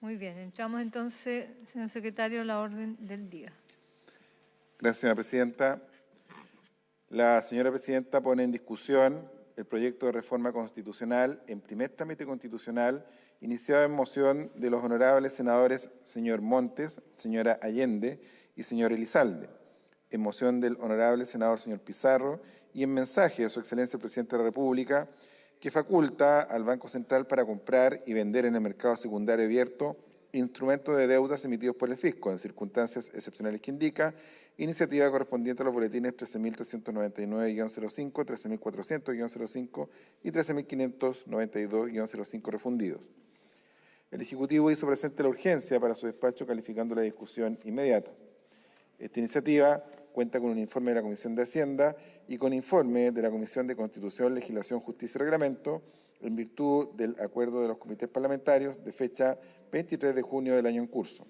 Muy bien, entramos entonces, señor secretario, a la orden del día. Gracias, señora presidenta. La señora presidenta pone en discusión el proyecto de reforma constitucional en primer trámite constitucional iniciado en moción de los honorables senadores señor Montes, señora Allende y señor Elizalde, en moción del honorable senador señor Pizarro y en mensaje de su excelencia el presidente de la República, que faculta al Banco Central para comprar y vender en el mercado secundario abierto instrumentos de deudas emitidos por el fisco en circunstancias excepcionales que indica, iniciativa correspondiente a los boletines 13.399-05, 13.400-05 y 13.592-05 refundidos. El Ejecutivo hizo presente la urgencia para su despacho calificando la discusión inmediata. Esta iniciativa cuenta con un informe de la Comisión de Hacienda y con informe de la Comisión de Constitución, Legislación, Justicia y Reglamento, en virtud del acuerdo de los comités parlamentarios de fecha 23 de junio del año en curso.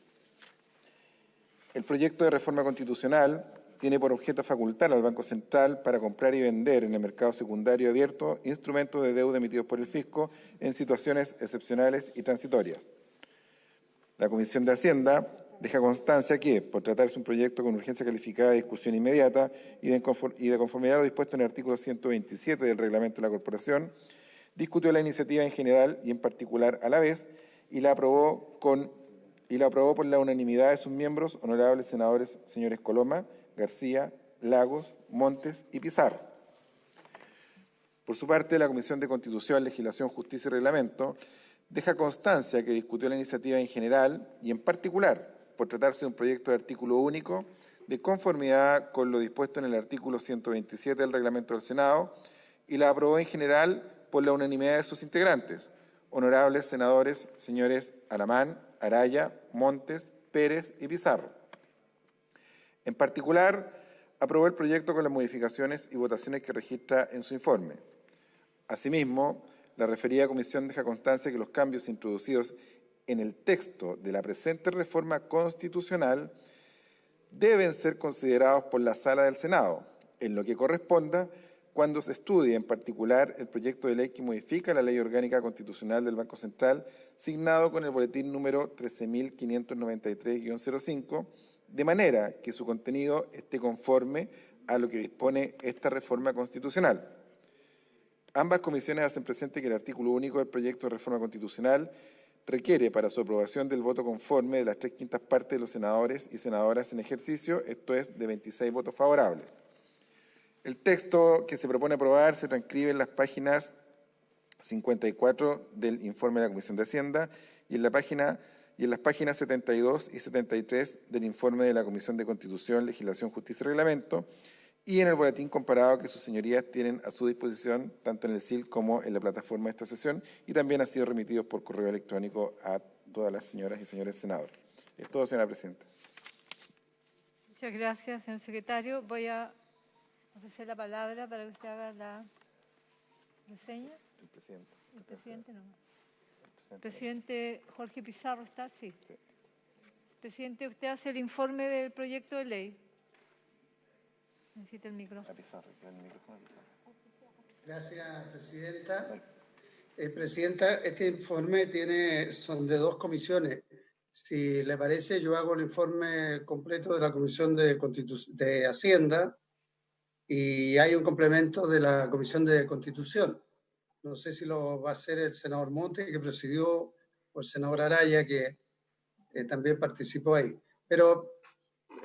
El proyecto de reforma constitucional tiene por objeto facultar al Banco Central para comprar y vender en el mercado secundario abierto instrumentos de deuda emitidos por el fisco en situaciones excepcionales y transitorias. La Comisión de Hacienda deja constancia que, por tratarse un proyecto con urgencia calificada de discusión inmediata y de conformidad a lo dispuesto en el artículo 127 del Reglamento de la Corporación, discutió la iniciativa en general y en particular a la vez y la aprobó por la unanimidad de sus miembros, honorables senadores señores Coloma, García, Lagos, Montes y Pizarro. Por su parte, la Comisión de Constitución, Legislación, Justicia y Reglamento deja constancia que discutió la iniciativa en general y en particular por tratarse de un proyecto de artículo único de conformidad con lo dispuesto en el artículo 127 del Reglamento del Senado y la aprobó en general por la unanimidad de sus integrantes, honorables senadores señores Alamán, Araya, Montes, Pérez y Pizarro. En particular, aprobó el proyecto con las modificaciones y votaciones que registra en su informe. Asimismo, la referida comisión deja constancia que los cambios introducidos en el texto de la presente reforma constitucional deben ser considerados por la Sala del Senado, en lo que corresponda cuando se estudie en particular el proyecto de ley que modifica la Ley Orgánica Constitucional del Banco Central, signado con el boletín número 13.593-05, de manera que su contenido esté conforme a lo que dispone esta reforma constitucional. Ambas comisiones hacen presente que el artículo único del proyecto de reforma constitucional requiere para su aprobación del voto conforme de las 3/5 partes de los senadores y senadoras en ejercicio, esto es, de 26 votos favorables. El texto que se propone aprobar se transcribe en las páginas 54 del informe de la Comisión de Hacienda y en las páginas 72 y 73 del informe de la Comisión de Constitución, Legislación, Justicia y Reglamento, y en el boletín comparado que sus señorías tienen a su disposición tanto en el SIL como en la plataforma de esta sesión, y también ha sido remitido por correo electrónico a todas las señoras y señores senadores. Es todo, señora presidenta. Muchas gracias, señor secretario. Voy a ofrecer la palabra para que usted haga la reseña. El presidente. El presidente no. El presidente Jorge Pizarro está, sí. Presidente, usted hace el informe del proyecto de ley. Necesita el micrófono. Gracias, presidenta. Presidenta, este informe son de dos comisiones. Si le parece, yo hago el informe completo de la Comisión de Hacienda y hay un complemento de la Comisión de Constitución. No sé si lo va a hacer el senador Monte, que presidió, o el senador Araya, que también participó ahí. Pero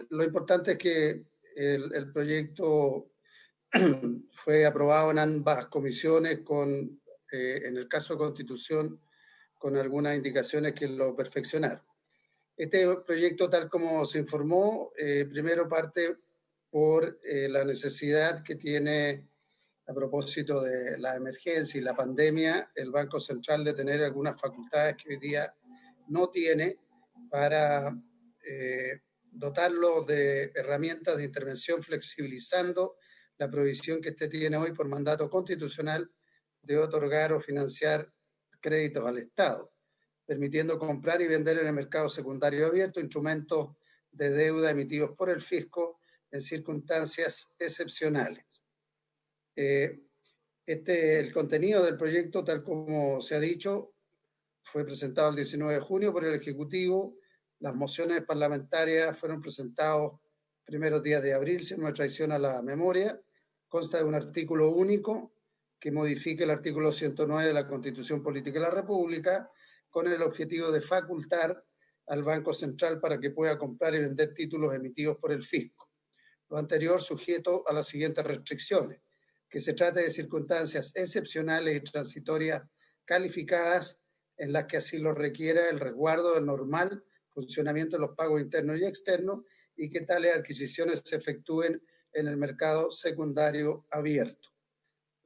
lo importante es que el proyecto fue aprobado en ambas comisiones en el caso de Constitución, con algunas indicaciones que lo perfeccionaron. Este proyecto, tal como se informó, primero parte por la necesidad que tiene, a propósito de la emergencia y la pandemia, el Banco Central de tener algunas facultades que hoy día no tiene para dotarlo de herramientas de intervención, flexibilizando la provisión que tiene hoy por mandato constitucional de otorgar o financiar créditos al Estado, permitiendo comprar y vender en el mercado secundario abierto instrumentos de deuda emitidos por el fisco en circunstancias excepcionales. El contenido del proyecto, tal como se ha dicho, fue presentado el 19 de junio por el Ejecutivo. Las mociones parlamentarias fueron presentadas primeros días de abril, si no me traiciona la memoria. Consta de un artículo único que modifique el artículo 109 de la Constitución Política de la República con el objetivo de facultar al Banco Central para que pueda comprar y vender títulos emitidos por el fisco. Lo anterior sujeto a las siguientes restricciones: que se trate de circunstancias excepcionales y transitorias calificadas en las que así lo requiera el resguardo del normal funcionamiento de los pagos internos y externos y que tales adquisiciones se efectúen en el mercado secundario abierto.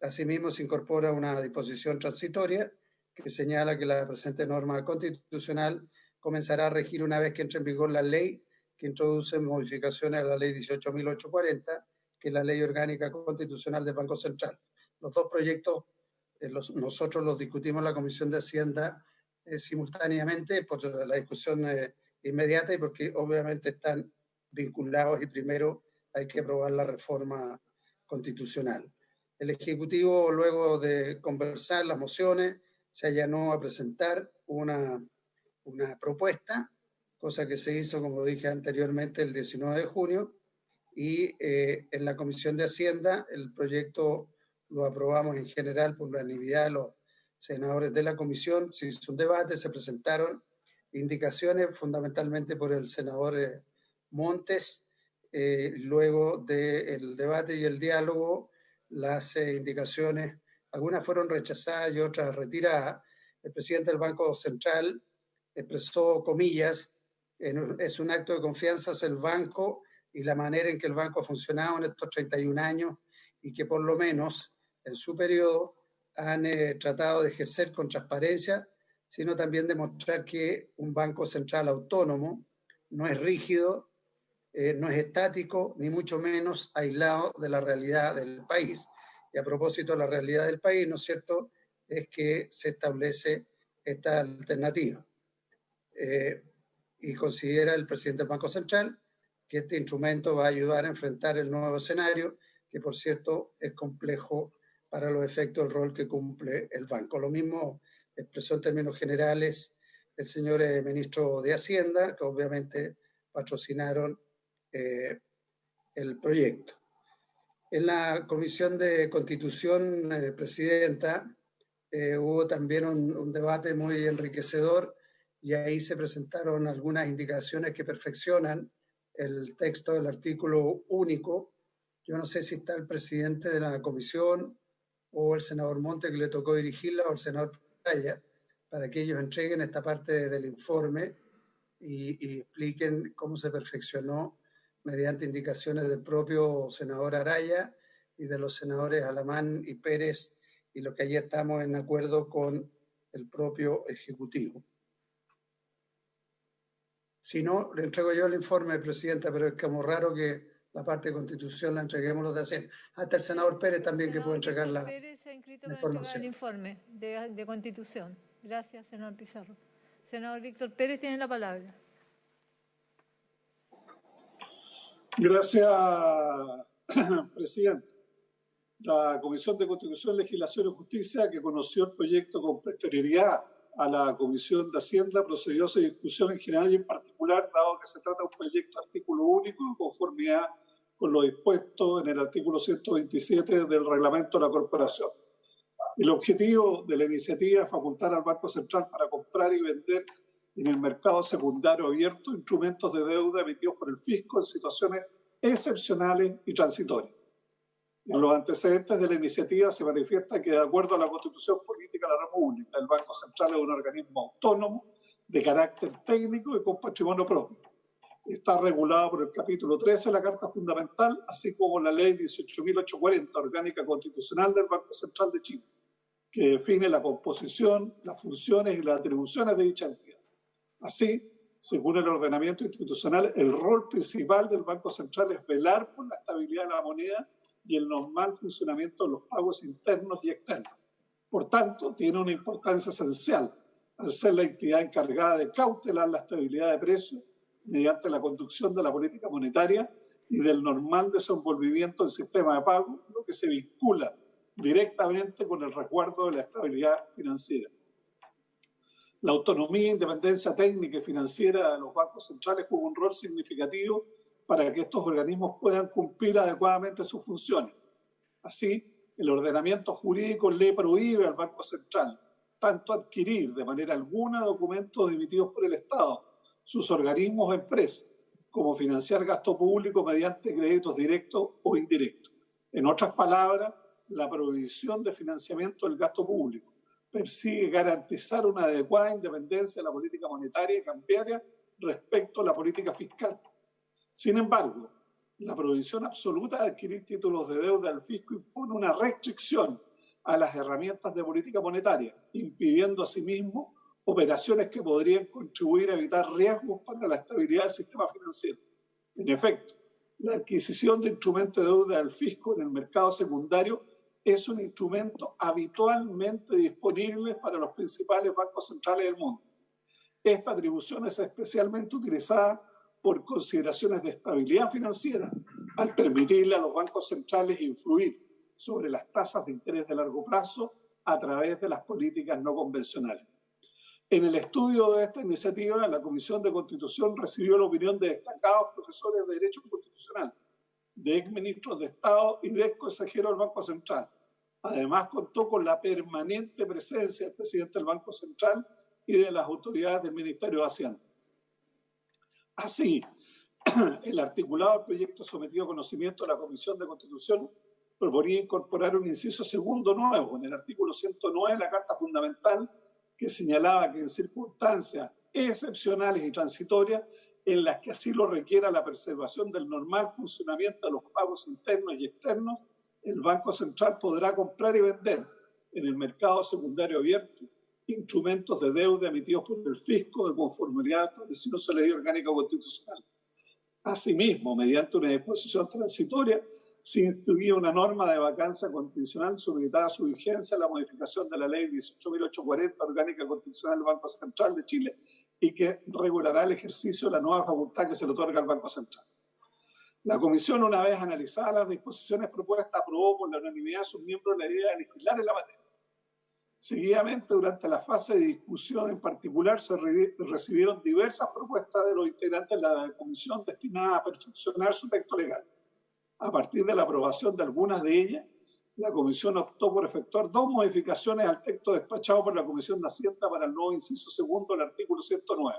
Asimismo, se incorpora una disposición transitoria que señala que la presente norma constitucional comenzará a regir una vez que entre en vigor la ley que introduce modificaciones a la ley 18.840, que es la ley orgánica constitucional del Banco Central. Los dos proyectos nosotros los discutimos en la Comisión de Hacienda simultáneamente por la discusión inmediata y porque obviamente están vinculados y primero hay que aprobar la reforma constitucional. El Ejecutivo, luego de conversar las mociones, se allanó a presentar una propuesta, cosa que se hizo, como dije anteriormente, el 19 de junio, y en la Comisión de Hacienda el proyecto lo aprobamos en general por unanimidad de los senadores de la comisión. Se hizo un debate, se presentaron indicaciones fundamentalmente por el senador Montes. Luego del debate y el diálogo, las indicaciones, algunas fueron rechazadas y otras retiradas. El presidente del Banco Central expresó, comillas, es un acto de confianza hacia el banco y la manera en que el banco ha funcionado en estos 31 años y que por lo menos en su periodo han tratado de ejercer con transparencia, sino también demostrar que un banco central autónomo no es rígido, no es estático, ni mucho menos aislado de la realidad del país. Y a propósito de la realidad del país, ¿no es cierto?, es que se establece esta alternativa. Y considera el presidente del Banco Central que este instrumento va a ayudar a enfrentar el nuevo escenario, que por cierto es complejo para los efectos del rol que cumple el banco. Lo mismo expresó en términos generales el señor ministro de Hacienda, que obviamente patrocinaron el proyecto. En la Comisión de Constitución, Presidenta, hubo también un debate muy enriquecedor y ahí se presentaron algunas indicaciones que perfeccionan el texto del artículo único. Yo no sé si está el presidente de la comisión o el senador Monte, que le tocó dirigirla, o el senador Playa, para que ellos entreguen esta parte del informe y expliquen cómo se perfeccionó mediante indicaciones del propio senador Araya y de los senadores Alamán y Pérez, y lo que allí estamos en acuerdo con el propio Ejecutivo. Si no, le entrego yo el informe, Presidenta, pero es como raro que la parte de Constitución la entreguemos los de Hacienda. Hasta el senador Pérez también que puede entregar la Pérez se ha inscrito para información. entregar el informe de Constitución. Gracias, senador Pizarro. Senador Víctor Pérez tiene la palabra. Gracias, Presidente. La Comisión de Constitución, Legislación y Justicia, que conoció el proyecto con posterioridad a la Comisión de Hacienda, procedió a su discusión en general y en particular, dado que se trata de un proyecto de artículo único en conformidad con lo dispuesto en el artículo 127 del Reglamento de la Corporación. El objetivo de la iniciativa es facultar al Banco Central para comprar y vender en el mercado secundario abierto instrumentos de deuda emitidos por el fisco en situaciones excepcionales y transitorias. En los antecedentes de la iniciativa se manifiesta que, de acuerdo a la Constitución Política de la República, el Banco Central es un organismo autónomo de carácter técnico y con patrimonio propio. Está regulado por el capítulo 13 de la Carta Fundamental, así como la Ley 18.840, orgánica constitucional del Banco Central de Chile, que define la composición, las funciones y las atribuciones de dicha entidad. Así, según el ordenamiento institucional, el rol principal del Banco Central es velar por la estabilidad de la moneda y el normal funcionamiento de los pagos internos y externos. Por tanto, tiene una importancia esencial al ser la entidad encargada de cautelar la estabilidad de precios mediante la conducción de la política monetaria y del normal desenvolvimiento del sistema de pago, lo que se vincula directamente con el resguardo de la estabilidad financiera. La autonomía e independencia técnica y financiera de los bancos centrales juega un rol significativo para que estos organismos puedan cumplir adecuadamente sus funciones. Así, el ordenamiento jurídico le prohíbe al Banco Central tanto adquirir de manera alguna documentos emitidos por el Estado, sus organismos o empresas, como financiar gasto público mediante créditos directos o indirectos. En otras palabras, la prohibición de financiamiento del gasto público persigue garantizar una adecuada independencia de la política monetaria y cambiaria respecto a la política fiscal. Sin embargo, la prohibición absoluta de adquirir títulos de deuda al fisco impone una restricción a las herramientas de política monetaria, impidiendo asimismo operaciones que podrían contribuir a evitar riesgos para la estabilidad del sistema financiero. En efecto, la adquisición de instrumentos de deuda del fisco en el mercado secundario es un instrumento habitualmente disponible para los principales bancos centrales del mundo. Esta atribución es especialmente utilizada por consideraciones de estabilidad financiera, al permitirle a los bancos centrales influir sobre las tasas de interés de largo plazo a través de las políticas no convencionales. En el estudio de esta iniciativa, la Comisión de Constitución recibió la opinión de destacados profesores de Derecho Constitucional, de exministros de Estado y de exconsejeros del Banco Central. Además, contó con la permanente presencia del presidente del Banco Central y de las autoridades del Ministerio de Hacienda. Así, el articulado del proyecto sometido a conocimiento de la Comisión de Constitución proponía incorporar un inciso segundo nuevo en el artículo 109 de la Carta Fundamental, que señalaba que en circunstancias excepcionales y transitorias en las que así lo requiera la preservación del normal funcionamiento de los pagos internos y externos, el Banco Central podrá comprar y vender en el mercado secundario abierto instrumentos de deuda emitidos por el fisco de conformidad establecido en la ley orgánica constitucional. Asimismo, mediante una disposición transitoria, se instituía una norma de vacancia constitucional solicitada a su vigencia a la modificación de la ley 18.840 orgánica constitucional del Banco Central de Chile y que regulará el ejercicio de la nueva facultad que se le otorga al Banco Central. La Comisión, una vez analizadas las disposiciones propuestas, aprobó por la unanimidad de sus miembros la idea de legislar en la materia. Seguidamente, durante la fase de discusión en particular, se recibieron diversas propuestas de los integrantes de la Comisión destinadas a perfeccionar su texto legal. A partir de la aprobación de algunas de ellas, la Comisión optó por efectuar dos modificaciones al texto despachado por la Comisión de Hacienda para el nuevo inciso segundo del artículo 109.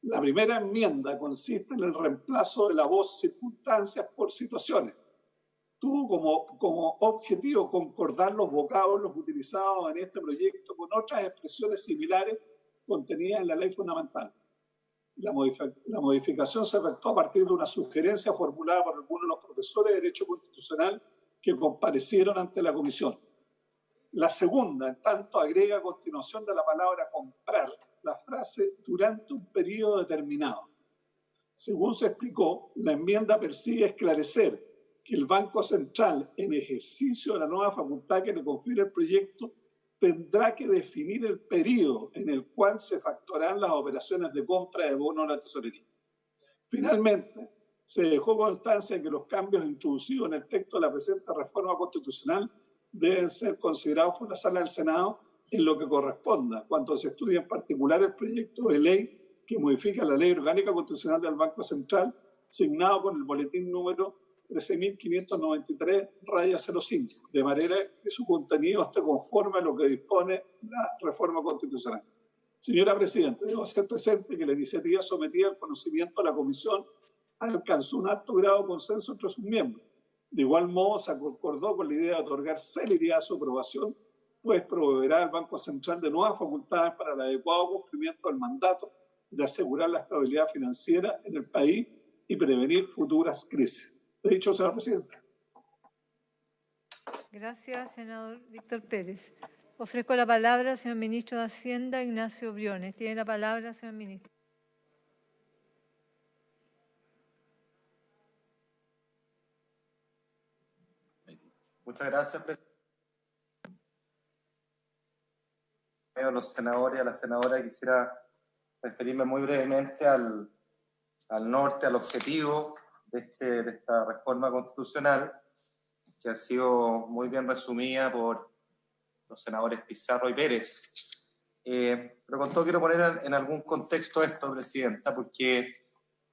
La primera enmienda consiste en el reemplazo de la voz circunstancias por situaciones. Tuvo como objetivo concordar los vocablos utilizados en este proyecto con otras expresiones similares contenidas en la ley fundamental. La modificación se efectuó a partir de una sugerencia formulada por algunos de los profesores de Derecho Constitucional que comparecieron ante la Comisión. La segunda, en tanto, agrega a continuación de la palabra comprar la frase durante un periodo determinado. Según se explicó, la enmienda persigue esclarecer que el Banco Central, en ejercicio de la nueva facultad que le confiere el proyecto, tendrá que definir el periodo en el cual se factorarán las operaciones de compra de bonos a la tesorería. Finalmente, se dejó constancia de que los cambios introducidos en el texto de la presente reforma constitucional deben ser considerados por la Sala del Senado en lo que corresponda, cuando se estudie en particular el proyecto de ley que modifica la Ley Orgánica Constitucional del Banco Central, signado con el boletín número 13.593/05, de manera que su contenido esté conforme a lo que dispone la reforma constitucional. Señora Presidenta, debo hacer presente que la iniciativa sometida al conocimiento de la Comisión alcanzó un alto grado de consenso entre sus miembros. De igual modo, se concordó con la idea de otorgar celeridad a su aprobación, pues proveerá al Banco Central de nuevas facultades para el adecuado cumplimiento del mandato de asegurar la estabilidad financiera en el país y prevenir futuras crisis. He dicho, señora Presidenta. Gracias, senador Víctor Pérez. Ofrezco la palabra al señor ministro de Hacienda, Ignacio Briones. Tiene la palabra, señor ministro. Muchas gracias, presidente. A los senadores y a la senadora, quisiera referirme muy brevemente al norte, al objetivo de esta reforma constitucional, que ha sido muy bien resumida por los senadores Pizarro y Pérez. Pero con todo quiero poner en algún contexto esto, Presidenta, porque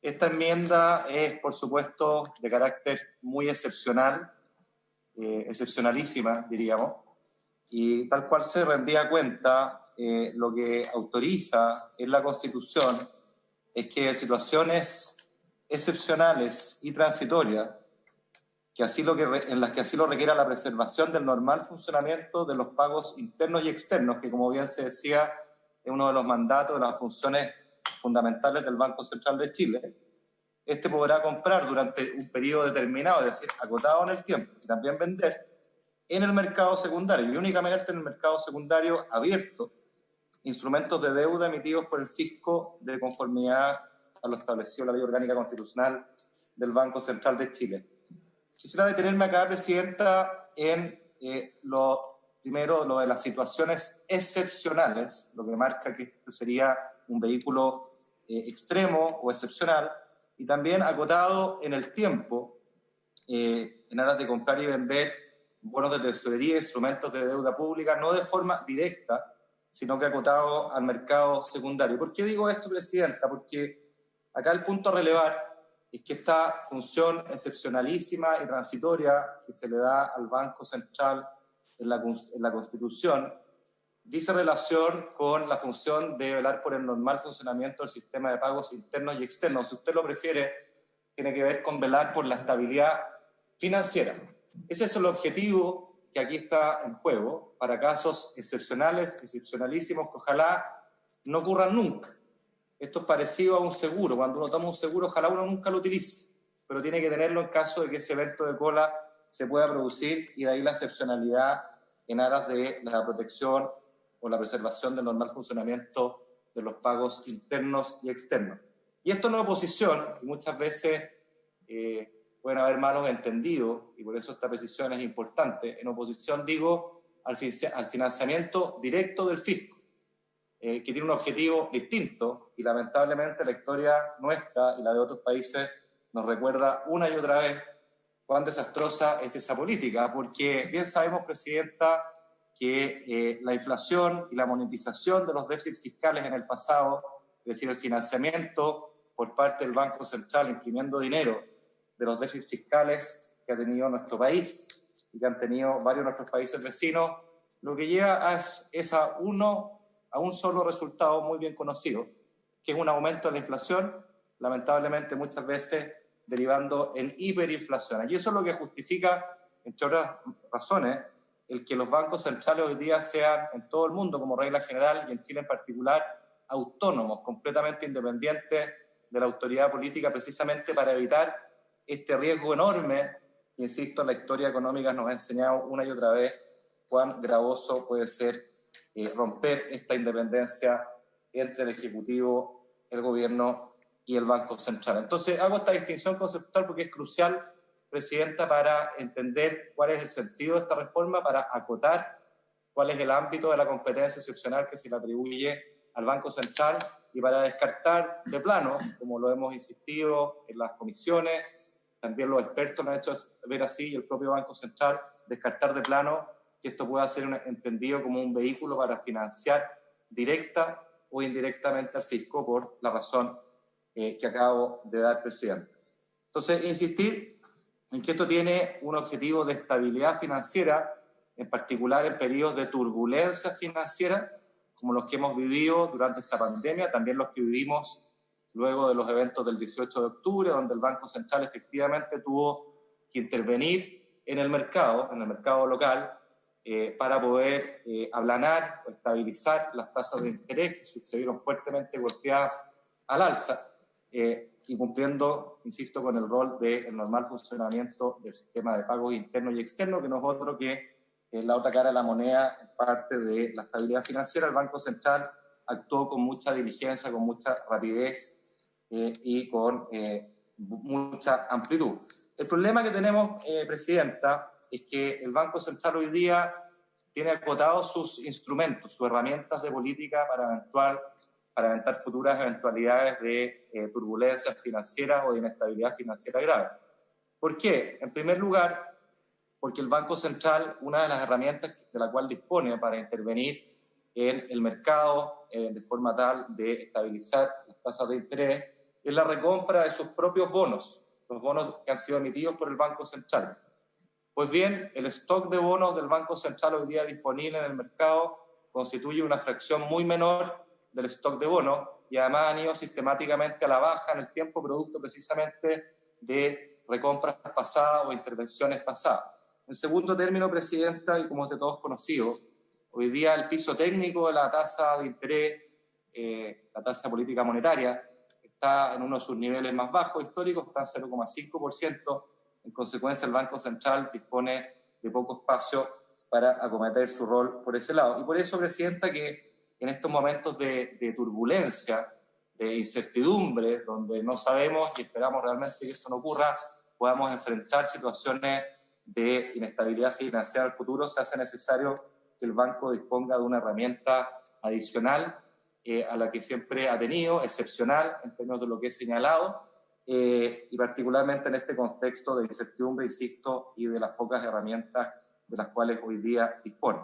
esta enmienda es, por supuesto, de carácter muy excepcional, excepcionalísima, diríamos, y tal cual se rendía cuenta, lo que autoriza en la Constitución es que en situaciones excepcionales y transitorias, en las que así lo requiera la preservación del normal funcionamiento de los pagos internos y externos, que como bien se decía, es uno de los mandatos de las funciones fundamentales del Banco Central de Chile, este podrá comprar durante un periodo determinado, es decir, acotado en el tiempo, y también vender en el mercado secundario, y únicamente en el mercado secundario abierto, instrumentos de deuda emitidos por el fisco de conformidad a lo establecido en la Ley Orgánica Constitucional del Banco Central de Chile. Quisiera detenerme acá, Presidenta, en primero lo de las situaciones excepcionales, lo que marca que esto sería un vehículo extremo o excepcional, y también acotado en el tiempo, en aras de comprar y vender bonos de tesorería, instrumentos de deuda pública, no de forma directa, sino que acotado al mercado secundario. ¿Por qué digo esto, Presidenta? Porque acá el punto a relevar es que esta función excepcionalísima y transitoria que se le da al Banco Central en la Constitución dice relación con la función de velar por el normal funcionamiento del sistema de pagos internos y externos. Si usted lo prefiere, tiene que ver con velar por la estabilidad financiera. Ese es el objetivo que aquí está en juego para casos excepcionales, excepcionalísimos, que ojalá no ocurran nunca. Esto es parecido a un seguro. Cuando uno toma un seguro, ojalá uno nunca lo utilice, pero tiene que tenerlo en caso de que ese evento de cola se pueda producir, y de ahí la excepcionalidad en aras de la protección o la preservación del normal funcionamiento de los pagos internos y externos. Y esto en oposición, y muchas veces pueden haber malos entendidos, y por eso esta precisión es importante, en oposición digo al financiamiento directo del fisco, que tiene un objetivo distinto, y lamentablemente la historia nuestra y la de otros países nos recuerda una y otra vez cuán desastrosa es esa política, porque bien sabemos, Presidenta, que la inflación y la monetización de los déficits fiscales en el pasado, es decir, el financiamiento por parte del Banco Central imprimiendo dinero de los déficits fiscales que ha tenido nuestro país y que han tenido varios de nuestros países vecinos, lo que lleva es a un solo resultado muy bien conocido, que es un aumento de la inflación, lamentablemente muchas veces derivando en hiperinflación. Y eso es lo que justifica, entre otras razones, el que los bancos centrales hoy día sean en todo el mundo, como regla general, y en Chile en particular, autónomos, completamente independientes de la autoridad política, precisamente para evitar este riesgo enorme. Insisto, la historia económica nos ha enseñado una y otra vez cuán gravoso puede ser romper esta independencia entre el Ejecutivo, el Gobierno y el Banco Central. Entonces, hago esta distinción conceptual porque es crucial, Presidenta, para entender cuál es el sentido de esta reforma, para acotar cuál es el ámbito de la competencia excepcional que se le atribuye al Banco Central, y para descartar de plano, como lo hemos insistido en las comisiones, también los expertos lo han hecho ver así, y el propio Banco Central, descartar de plano que esto pueda ser entendido como un vehículo para financiar directa o indirectamente al fisco, por la razón que acabo de dar, Presidente. Entonces, insistir en que esto tiene un objetivo de estabilidad financiera, en particular en periodos de turbulencia financiera, como los que hemos vivido durante esta pandemia, también los que vivimos luego de los eventos del 18 de octubre, donde el Banco Central efectivamente tuvo que intervenir en el mercado local, para poder aplanar o estabilizar las tasas de interés que se vieron fuertemente golpeadas al alza, y cumpliendo, insisto, con el rol del normal funcionamiento del sistema de pagos internos y externos, que no es otro que la otra cara de la moneda, en parte de la estabilidad financiera. El Banco Central actuó con mucha diligencia, con mucha rapidez y con mucha amplitud. El problema que tenemos, Presidenta, es que el Banco Central hoy día tiene acotados sus instrumentos, sus herramientas de política para evitar futuras eventualidades de turbulencias financieras o de inestabilidad financiera grave. ¿Por qué? En primer lugar, porque el Banco Central, una de las herramientas de la cual dispone para intervenir en el mercado de forma tal de estabilizar las tasas de interés, es la recompra de sus propios bonos, los bonos que han sido emitidos por el Banco Central. Pues bien, el stock de bonos del Banco Central hoy día disponible en el mercado constituye una fracción muy menor del stock de bonos y además han ido sistemáticamente a la baja en el tiempo, producto precisamente de recompras pasadas o intervenciones pasadas. En segundo término, Presidenta, y como es de todos conocido, hoy día el piso técnico de la tasa de interés, la tasa de política monetaria, está en uno de sus niveles más bajos históricos, está en 0,5%. En consecuencia, el Banco Central dispone de poco espacio para acometer su rol por ese lado. Y por eso, Presidenta, que en estos momentos de turbulencia, de incertidumbre, donde no sabemos y esperamos realmente que esto no ocurra, podamos enfrentar situaciones de inestabilidad financiera al futuro, se hace necesario que el banco disponga de una herramienta adicional a la que siempre ha tenido, excepcional en términos de lo que he señalado, y particularmente en este contexto de incertidumbre, insisto, y de las pocas herramientas de las cuales hoy día dispone.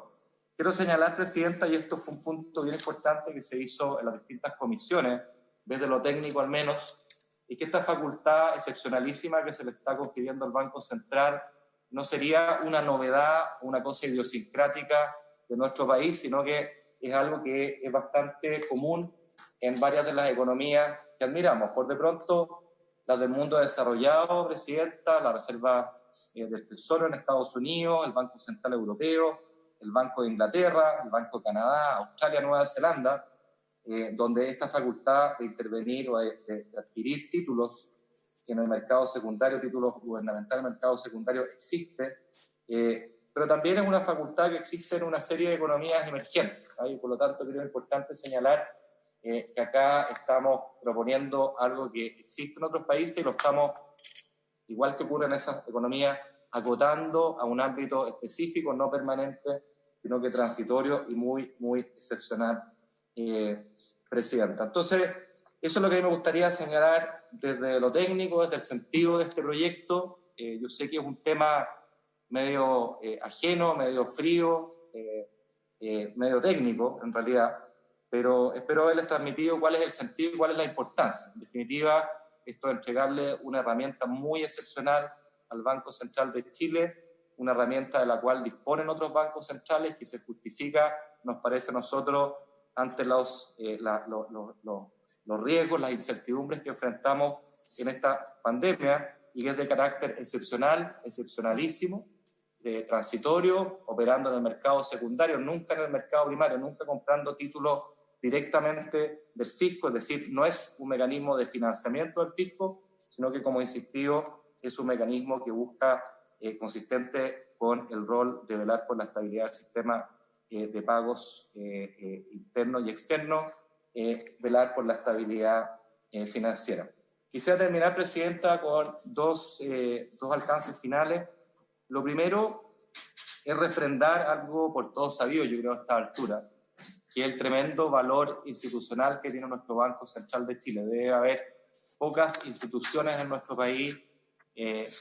Quiero señalar, Presidenta, y esto fue un punto bien importante que se hizo en las distintas comisiones, desde lo técnico al menos, y que esta facultad excepcionalísima que se le está confiriendo al Banco Central no sería una novedad, una cosa idiosincrática de nuestro país, sino que es algo que es bastante común en varias de las economías que admiramos. Por de pronto, las del mundo desarrollado, Presidenta, la Reserva del Tesoro en Estados Unidos, el Banco Central Europeo, el Banco de Inglaterra, el Banco de Canadá, Australia, Nueva Zelanda, donde esta facultad de intervenir o de adquirir títulos en el mercado secundario, títulos gubernamentales en el mercado secundario existe, pero también es una facultad que existe en una serie de economías emergentes, ¿sí? Por lo tanto, creo importante señalar que acá estamos proponiendo algo que existe en otros países y lo estamos, igual que ocurre en esas economías, acotando a un ámbito específico, no permanente, sino que transitorio y muy, muy excepcional, Presidenta. Entonces, eso es lo que a mí me gustaría señalar desde lo técnico, desde el sentido de este proyecto. Yo sé que es un tema medio ajeno, medio frío, medio técnico, en realidad, pero espero haberles transmitido cuál es el sentido y cuál es la importancia. En definitiva, esto de entregarle una herramienta muy excepcional al Banco Central de Chile, una herramienta de la cual disponen otros bancos centrales, que se justifica, nos parece a nosotros, ante los riesgos, las incertidumbres que enfrentamos en esta pandemia, y que es de carácter excepcional, excepcionalísimo, transitorio, operando en el mercado secundario, nunca en el mercado primario, nunca comprando títulos directamente del fisco, es decir, no es un mecanismo de financiamiento del fisco, sino que, como he insistido, es un mecanismo que busca, consistente con el rol de velar por la estabilidad del sistema de pagos internos y externos, velar por la estabilidad financiera. Quisiera terminar, Presidenta, con dos alcances finales. Lo primero es refrendar algo por todos sabido, yo creo, a esta altura, que es el tremendo valor institucional que tiene nuestro Banco Central de Chile. Debe haber pocas instituciones en nuestro país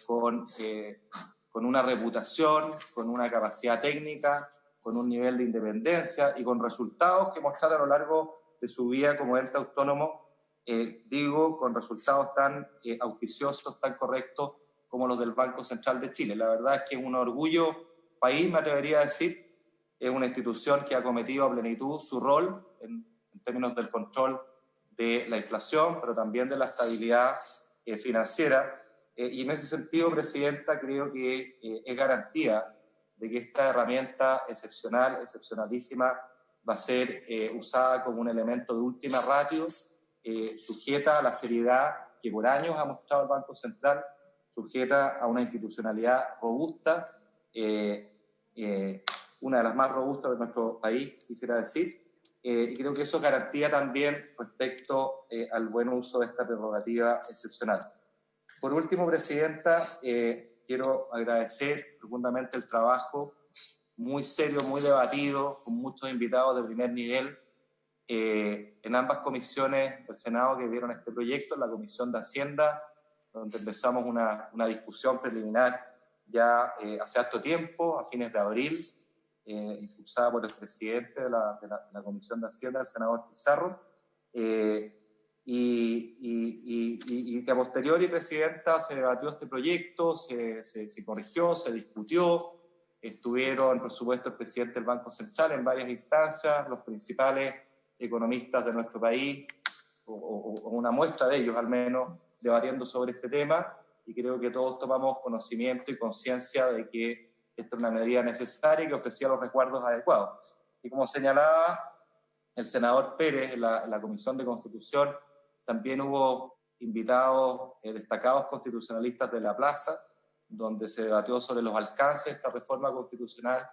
con una reputación, con una capacidad técnica, con un nivel de independencia y con resultados que mostrar a lo largo de su vida como ente autónomo, con resultados tan auspiciosos, tan correctos como los del Banco Central de Chile. La verdad es que es un orgullo país, me atrevería a decir. Es una institución que ha cometido a plenitud su rol en términos del control de la inflación, pero también de la estabilidad financiera. Y en ese sentido, Presidenta, creo que es garantía de que esta herramienta excepcional, excepcionalísima, va a ser usada como un elemento de última ratio, sujeta a la seriedad que por años ha mostrado el Banco Central, sujeta a una institucionalidad robusta, una de las más robustas de nuestro país, quisiera decir, y creo que eso es garantía también respecto al buen uso de esta prerrogativa excepcional. Por último, Presidenta, quiero agradecer profundamente el trabajo muy serio, muy debatido, con muchos invitados de primer nivel, en ambas comisiones del Senado que vieron este proyecto, la Comisión de Hacienda, donde empezamos una discusión preliminar ya hace harto tiempo, a fines de abril, impulsada por el presidente de la Comisión de Hacienda, el senador Pizarro, y que a posteriori, Presidenta, se debatió este proyecto, se corrigió, se discutió. Estuvieron, por supuesto, el presidente del Banco Central en varias instancias, los principales economistas de nuestro país, o una muestra de ellos al menos, debatiendo sobre este tema, y creo que todos tomamos conocimiento y conciencia de que esta es una medida necesaria y que ofrecía los resguardos adecuados. Y como señalaba el senador Pérez en la Comisión de Constitución, también hubo invitados destacados constitucionalistas de la plaza, donde se debatió sobre los alcances de esta reforma constitucional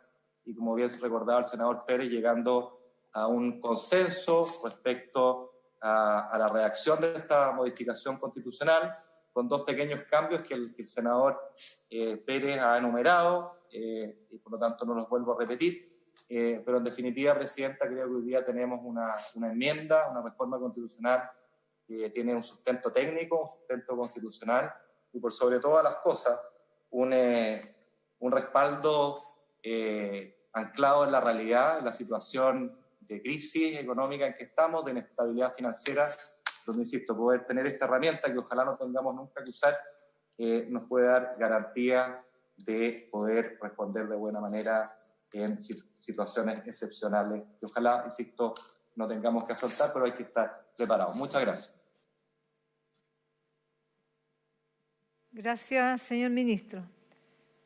y, como bien se recordaba el senador Pérez, llegando a un consenso respecto a la redacción de esta modificación constitucional, con dos pequeños cambios que el senador Pérez ha enumerado, y por lo tanto no los vuelvo a repetir. Pero en definitiva, Presidenta, creo que hoy día tenemos una enmienda, una reforma constitucional que tiene un sustento técnico, un sustento constitucional y, por sobre todas las cosas, un respaldo anclado en la realidad, en la situación de crisis económica en que estamos, de inestabilidad financiera, donde, insisto, poder tener esta herramienta que ojalá no tengamos nunca que usar, nos puede dar garantía de poder responder de buena manera en situaciones excepcionales que ojalá, insisto, no tengamos que afrontar, pero hay que estar preparados. Muchas gracias. Gracias, señor ministro.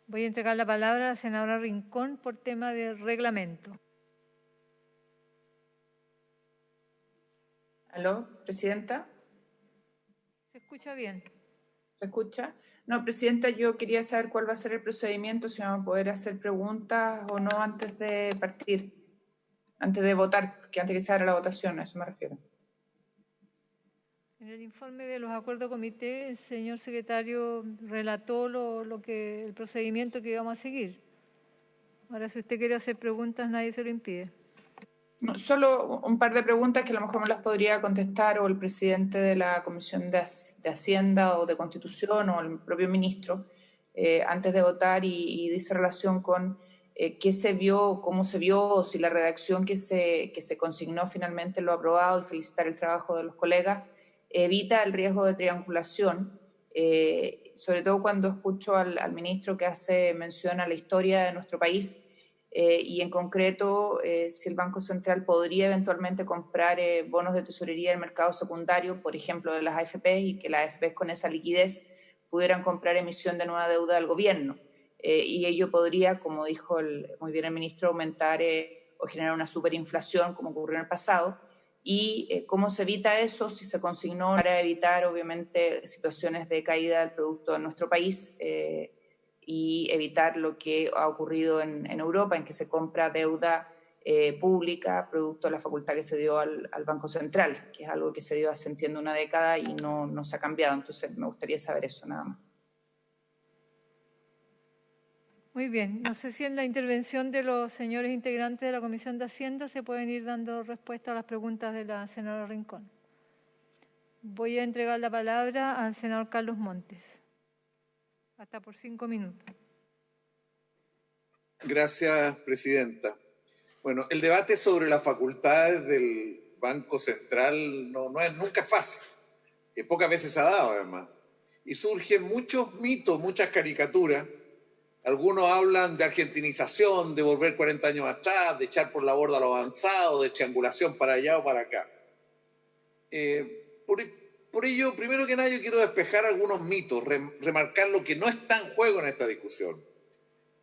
Voy a entregar la palabra a la senadora Rincón por tema de reglamento. ¿Aló, Presidenta? ¿Se escucha bien? ¿Se escucha? No, Presidenta, yo quería saber cuál va a ser el procedimiento, si vamos a poder hacer preguntas o no antes de partir, antes de votar, porque antes que se abra la votación, a eso me refiero. En el informe de los acuerdos comité, el señor secretario relató el procedimiento que íbamos a seguir. Ahora, si usted quiere hacer preguntas, nadie se lo impide. No, solo un par de preguntas que a lo mejor me las podría contestar o el presidente de la Comisión de Hacienda o de Constitución o el propio ministro antes de votar y dice relación con qué se vio, cómo se vio, o si la redacción que se consignó finalmente lo ha aprobado, y felicitar el trabajo de los colegas, evita el riesgo de triangulación, sobre todo cuando escucho al ministro que hace mención a la historia de nuestro país. Y en concreto, si el Banco Central podría eventualmente comprar bonos de tesorería en el mercado secundario, por ejemplo, de las AFP, y que las AFP con esa liquidez pudieran comprar emisión de nueva deuda del gobierno. Y ello podría, como dijo muy bien el ministro, aumentar o generar una superinflación, como ocurrió en el pasado. Y cómo se evita eso si se consignó para evitar, obviamente, situaciones de caída del producto en nuestro país, y evitar lo que ha ocurrido en Europa, en que se compra deuda pública producto de la facultad que se dio al Banco Central, que es algo que se dio hace, entiendo, una década y no se ha cambiado. Entonces, me gustaría saber eso nada más. Muy bien. No sé si en la intervención de los señores integrantes de la Comisión de Hacienda se pueden ir dando respuesta a las preguntas de la senadora Rincón. Voy a entregar la palabra al senador Carlos Montes. Hasta por 5 minutos. Gracias, Presidenta. Bueno, el debate sobre las facultades del Banco Central nunca es fácil. Pocas veces se ha dado, además. Y surgen muchos mitos, muchas caricaturas. Algunos hablan de argentinización, de volver 40 años atrás, de echar por la borda a los avanzados, de triangulación para allá o para acá. Por ello, primero que nada, yo quiero despejar algunos mitos, remarcar lo que no está en juego en esta discusión.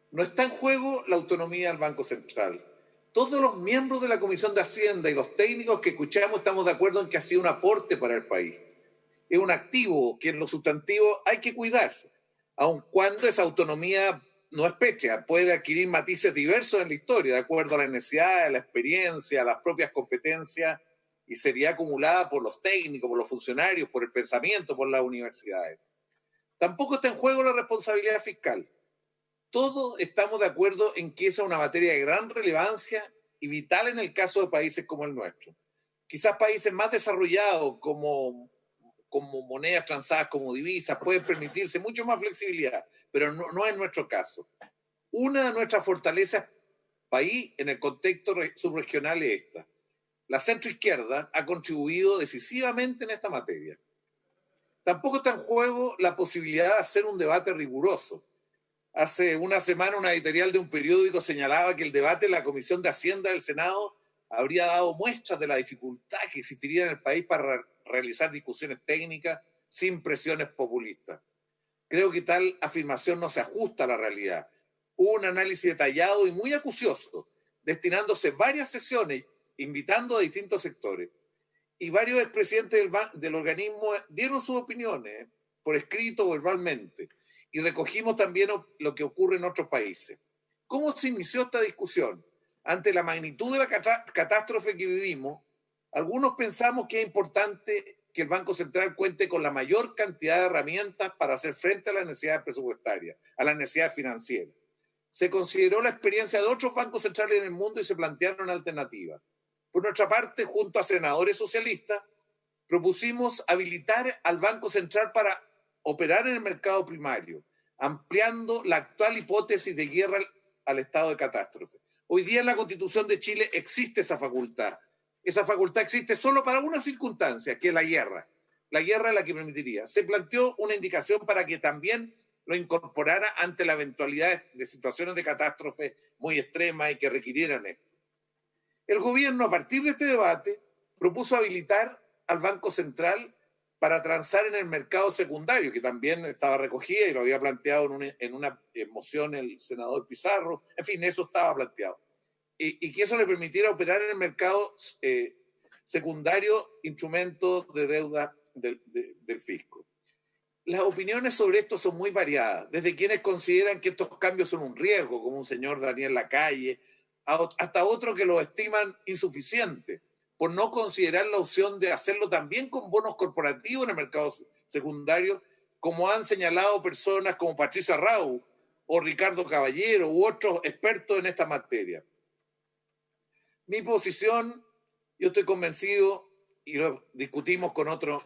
No está en juego la autonomía del Banco Central. Todos los miembros de la Comisión de Hacienda y los técnicos que escuchamos estamos de acuerdo en que ha sido un aporte para el país. Es un activo que en lo sustantivo hay que cuidar, aun cuando esa autonomía no es pétrea, puede adquirir matices diversos en la historia, de acuerdo a las necesidades, a la experiencia, a las propias competencias, y sería acumulada por los técnicos, por los funcionarios, por el pensamiento, por las universidades. Tampoco está en juego la responsabilidad fiscal. Todos estamos de acuerdo en que esa es una materia de gran relevancia y vital en el caso de países como el nuestro. Quizás países más desarrollados, como monedas transadas como divisas, pueden permitirse mucho más flexibilidad, pero no es nuestro caso. Una de nuestras fortalezas país en el contexto subregional es esta. La centroizquierda ha contribuido decisivamente en esta materia. Tampoco está en juego la posibilidad de hacer un debate riguroso. Hace una semana una editorial de un periódico señalaba que el debate en la Comisión de Hacienda del Senado habría dado muestras de la dificultad que existiría en el país para realizar discusiones técnicas sin presiones populistas. Creo que tal afirmación no se ajusta a la realidad. Hubo un análisis detallado y muy acucioso, destinándose varias sesiones, invitando a distintos sectores. Y varios expresidentes del organismo dieron sus opiniones, por escrito o verbalmente, y recogimos también lo que ocurre en otros países. ¿Cómo se inició esta discusión? Ante la magnitud de la catástrofe que vivimos, algunos pensamos que es importante que el Banco Central cuente con la mayor cantidad de herramientas para hacer frente a las necesidades presupuestarias, a las necesidades financieras. Se consideró la experiencia de otros bancos centrales en el mundo y se plantearon alternativas. Por nuestra parte, junto a senadores socialistas, propusimos habilitar al Banco Central para operar en el mercado primario, ampliando la actual hipótesis de guerra al estado de catástrofe. Hoy día en la Constitución de Chile existe esa facultad. Esa facultad existe solo para una circunstancia, que es la guerra. La guerra es la que permitiría. Se planteó una indicación para que también lo incorporara ante la eventualidad de situaciones de catástrofe muy extremas y que requirieran esto. El gobierno, a partir de este debate, propuso habilitar al Banco Central para transar en el mercado secundario, que también estaba recogida y lo había planteado en una moción el senador Pizarro. En fin, eso estaba planteado. Y que eso le permitiera operar en el mercado secundario instrumentos de deuda del fisco. Las opiniones sobre esto son muy variadas, desde quienes consideran que estos cambios son un riesgo, como un señor Daniel Lacalle, hasta otros que lo estiman insuficiente, por no considerar la opción de hacerlo también con bonos corporativos en el mercado secundario, como han señalado personas como Patricia Rau o Ricardo Caballero u otros expertos en esta materia. Mi posición, yo estoy convencido, y lo discutimos con otros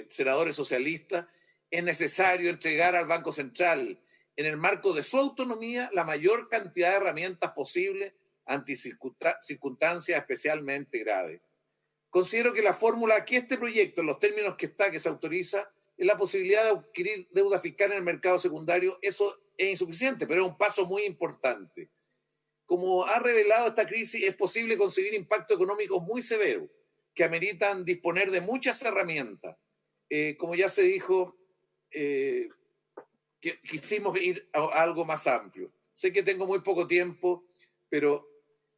senadores socialistas, es necesario entregar al Banco Central, en el marco de su autonomía, la mayor cantidad de herramientas posible ante circunstancias especialmente graves. Considero que la fórmula que este proyecto, en los términos que se autoriza, es la posibilidad de adquirir deuda fiscal en el mercado secundario. Eso es insuficiente, pero es un paso muy importante. Como ha revelado esta crisis, es posible conseguir impactos económicos muy severos que ameritan disponer de muchas herramientas. Como ya se dijo, quisimos ir a algo más amplio. Sé que tengo muy poco tiempo, pero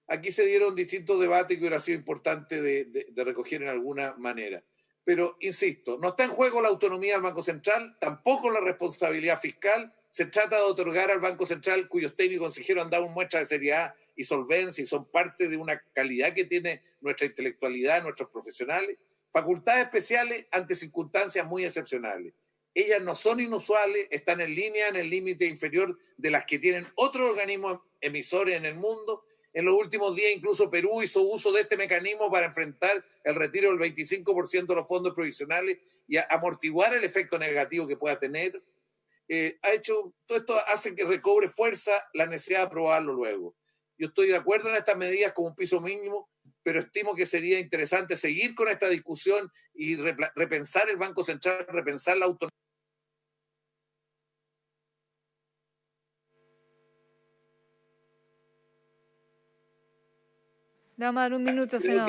aquí se dieron distintos debates que hubiera sido importante de recoger en alguna manera. Pero, insisto, no está en juego la autonomía del Banco Central, tampoco la responsabilidad fiscal. Se trata de otorgar al Banco Central, cuyos técnicos consejeros han dado muestra de seriedad y solvencia y son parte de una calidad que tiene nuestra intelectualidad, nuestros profesionales, facultades especiales ante circunstancias muy excepcionales. Ellas no son inusuales, están en línea, en el límite inferior de las que tienen otros organismos emisores en el mundo. En los últimos días incluso Perú hizo uso de este mecanismo para enfrentar el retiro del 25% de los fondos provisionales y amortiguar el efecto negativo que pueda tener. Todo esto hace que recobre fuerza la necesidad de aprobarlo luego. Yo estoy de acuerdo en estas medidas como un piso mínimo, pero estimo que sería interesante seguir con esta discusión y repensar el Banco Central, repensar la autonomía. Le vamos a dar un minuto, senador.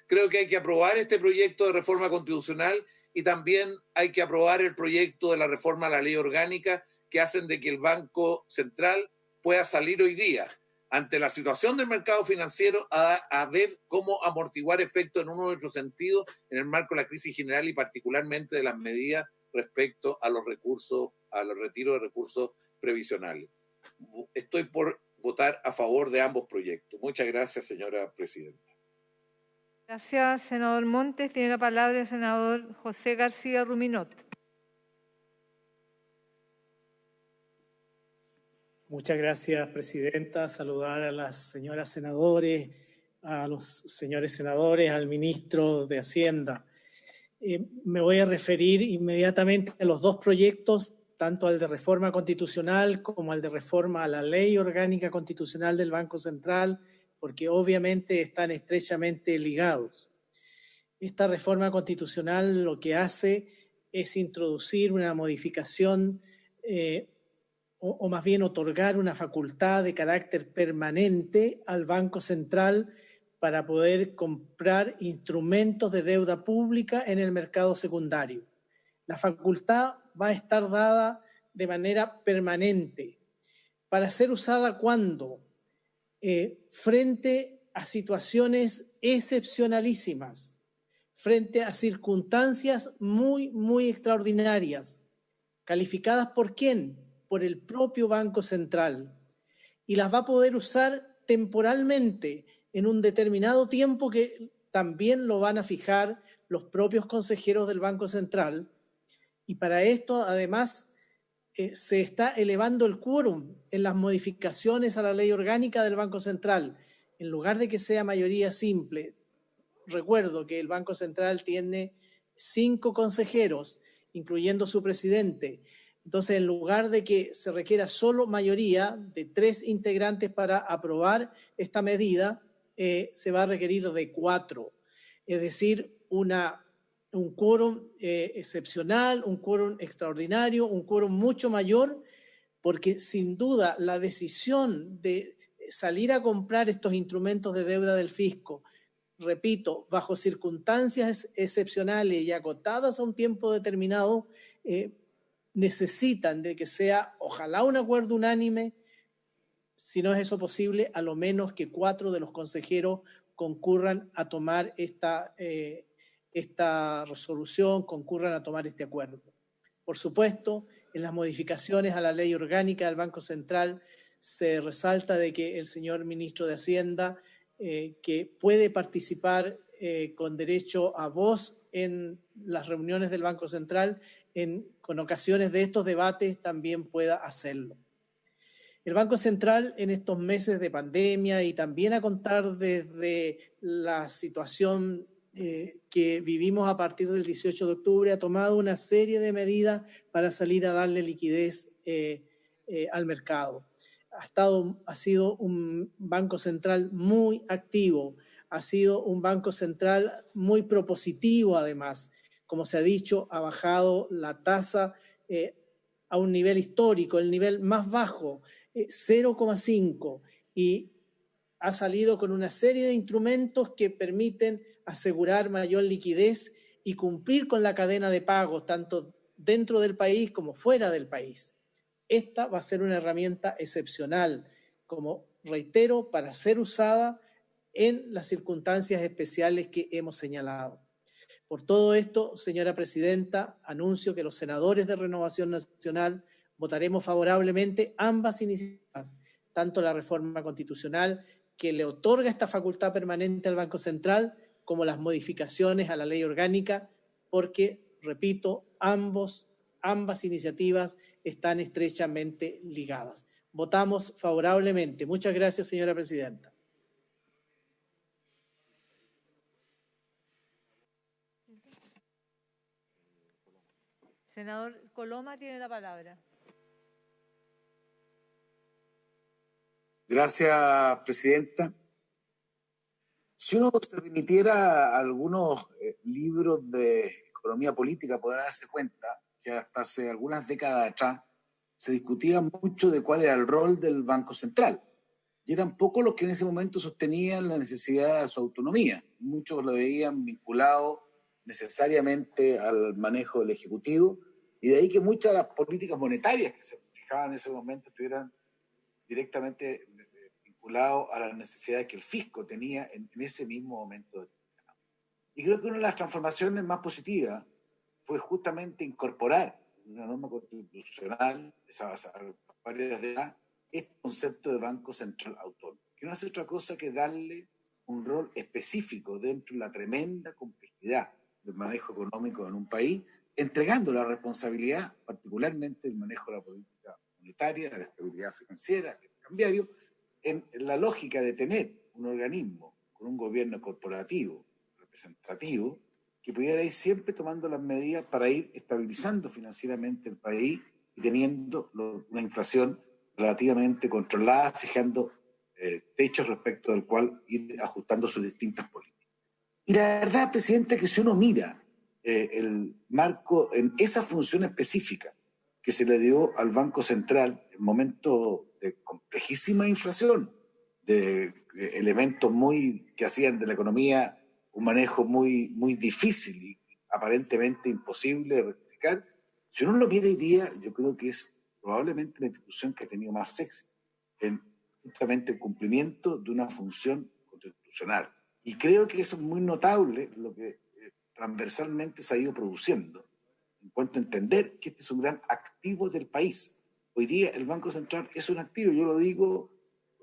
Creo que hay que aprobar este proyecto de reforma constitucional y también hay que aprobar el proyecto de la reforma a la ley orgánica que hacen de que el Banco Central pueda salir hoy día ante la situación del mercado financiero a ver cómo amortiguar efectos en uno u otro sentido en el marco de la crisis general y particularmente de las medidas respecto a los recursos, a los retiros de recursos previsionales. Estoy por votar a favor de ambos proyectos. Muchas gracias, señora presidenta. Gracias, senador Montes. Tiene la palabra el senador José García Ruminot. Muchas gracias, presidenta. Saludar a las señoras senadores, a los señores senadores, al ministro de Hacienda. Me voy a referir inmediatamente a los dos proyectos tanto al de reforma constitucional como al de reforma a la ley orgánica constitucional del Banco Central, porque obviamente están estrechamente ligados. Esta reforma constitucional lo que hace es introducir una modificación o más bien otorgar una facultad de carácter permanente al Banco Central para poder comprar instrumentos de deuda pública en el mercado secundario. La facultad va a estar dada de manera permanente para ser usada cuando frente a situaciones excepcionalísimas, frente a circunstancias muy, muy extraordinarias, calificadas ¿por quién? Por el propio Banco Central. Y las va a poder usar temporalmente en un determinado tiempo que también lo van a fijar los propios consejeros del Banco Central. Y para esto, además, se está elevando el quórum en las modificaciones a la ley orgánica del Banco Central. En lugar de que sea mayoría simple, recuerdo que el Banco Central tiene 5 consejeros, incluyendo su presidente. Entonces, en lugar de que se requiera solo mayoría de 3 integrantes para aprobar esta medida, se va a requerir de 4. Es decir, un quórum excepcional, un quórum extraordinario, un quórum mucho mayor, porque sin duda la decisión de salir a comprar estos instrumentos de deuda del fisco, repito, bajo circunstancias excepcionales y acotadas a un tiempo determinado, necesitan de que sea, ojalá, un acuerdo unánime, si no es eso posible, a lo menos que 4 de los consejeros concurran a tomar esta resolución, concurran a tomar este acuerdo. Por supuesto, en las modificaciones a la ley orgánica del Banco Central se resalta de que el señor ministro de Hacienda, que puede participar con derecho a voz en las reuniones del Banco Central, con ocasiones de estos debates también pueda hacerlo. El Banco Central en estos meses de pandemia y también a contar desde la situación que vivimos a partir del 18 de octubre ha tomado una serie de medidas para salir a darle liquidez al mercado. Ha sido un Banco Central muy activo, ha sido un Banco Central muy propositivo además. Como se ha dicho, ha bajado la tasa a un nivel histórico, el nivel más bajo, 0,5, y ha salido con una serie de instrumentos que permiten asegurar mayor liquidez y cumplir con la cadena de pagos, tanto dentro del país como fuera del país. Esta va a ser una herramienta excepcional, como reitero, para ser usada en las circunstancias especiales que hemos señalado. Por todo esto, señora presidenta, anuncio que los senadores de Renovación Nacional votaremos favorablemente ambas iniciativas, tanto la reforma constitucional que le otorga esta facultad permanente al Banco Central, como las modificaciones a la ley orgánica, porque, repito, ambas iniciativas están estrechamente ligadas. Votamos favorablemente. Muchas gracias, señora presidenta. Senador Coloma tiene la palabra. Gracias, presidenta. Si uno se remitiera a algunos libros de economía política, podrá darse cuenta que hasta hace algunas décadas atrás se discutía mucho de cuál era el rol del Banco Central. Y eran pocos los que en ese momento sostenían la necesidad de su autonomía. Muchos lo veían vinculado necesariamente al manejo del Ejecutivo, y de ahí que muchas de las políticas monetarias que se fijaban en ese momento estuvieran directamente vinculados a las necesidades que el fisco tenía en ese mismo momento. Y creo que una de las transformaciones más positivas fue justamente incorporar una norma constitucional, este concepto de Banco Central Autónomo, que no hace otra cosa que darle un rol específico dentro de la tremenda complejidad del manejo económico en un país, entregando la responsabilidad, particularmente el manejo de la política monetaria, de la estabilidad financiera, del cambiario, en la lógica de tener un organismo con un gobierno corporativo, representativo, que pudiera ir siempre tomando las medidas para ir estabilizando financieramente el país y teniendo una inflación relativamente controlada, fijando techos respecto del cual ir ajustando sus distintas políticas. Y la verdad, presidente, que si uno mira el marco en esa función específica que se le dio al Banco Central en momentos de complejísima inflación, de elementos que hacían de la economía un manejo muy difícil y aparentemente imposible de rectificar, si uno lo mira hoy día, yo creo que es probablemente la institución que ha tenido más éxito en justamente el cumplimiento de una función constitucional. Y creo que eso es muy notable, lo que transversalmente se ha ido produciendo, en cuanto a entender que este es un gran activo del país. Hoy día el Banco Central es un activo, yo lo digo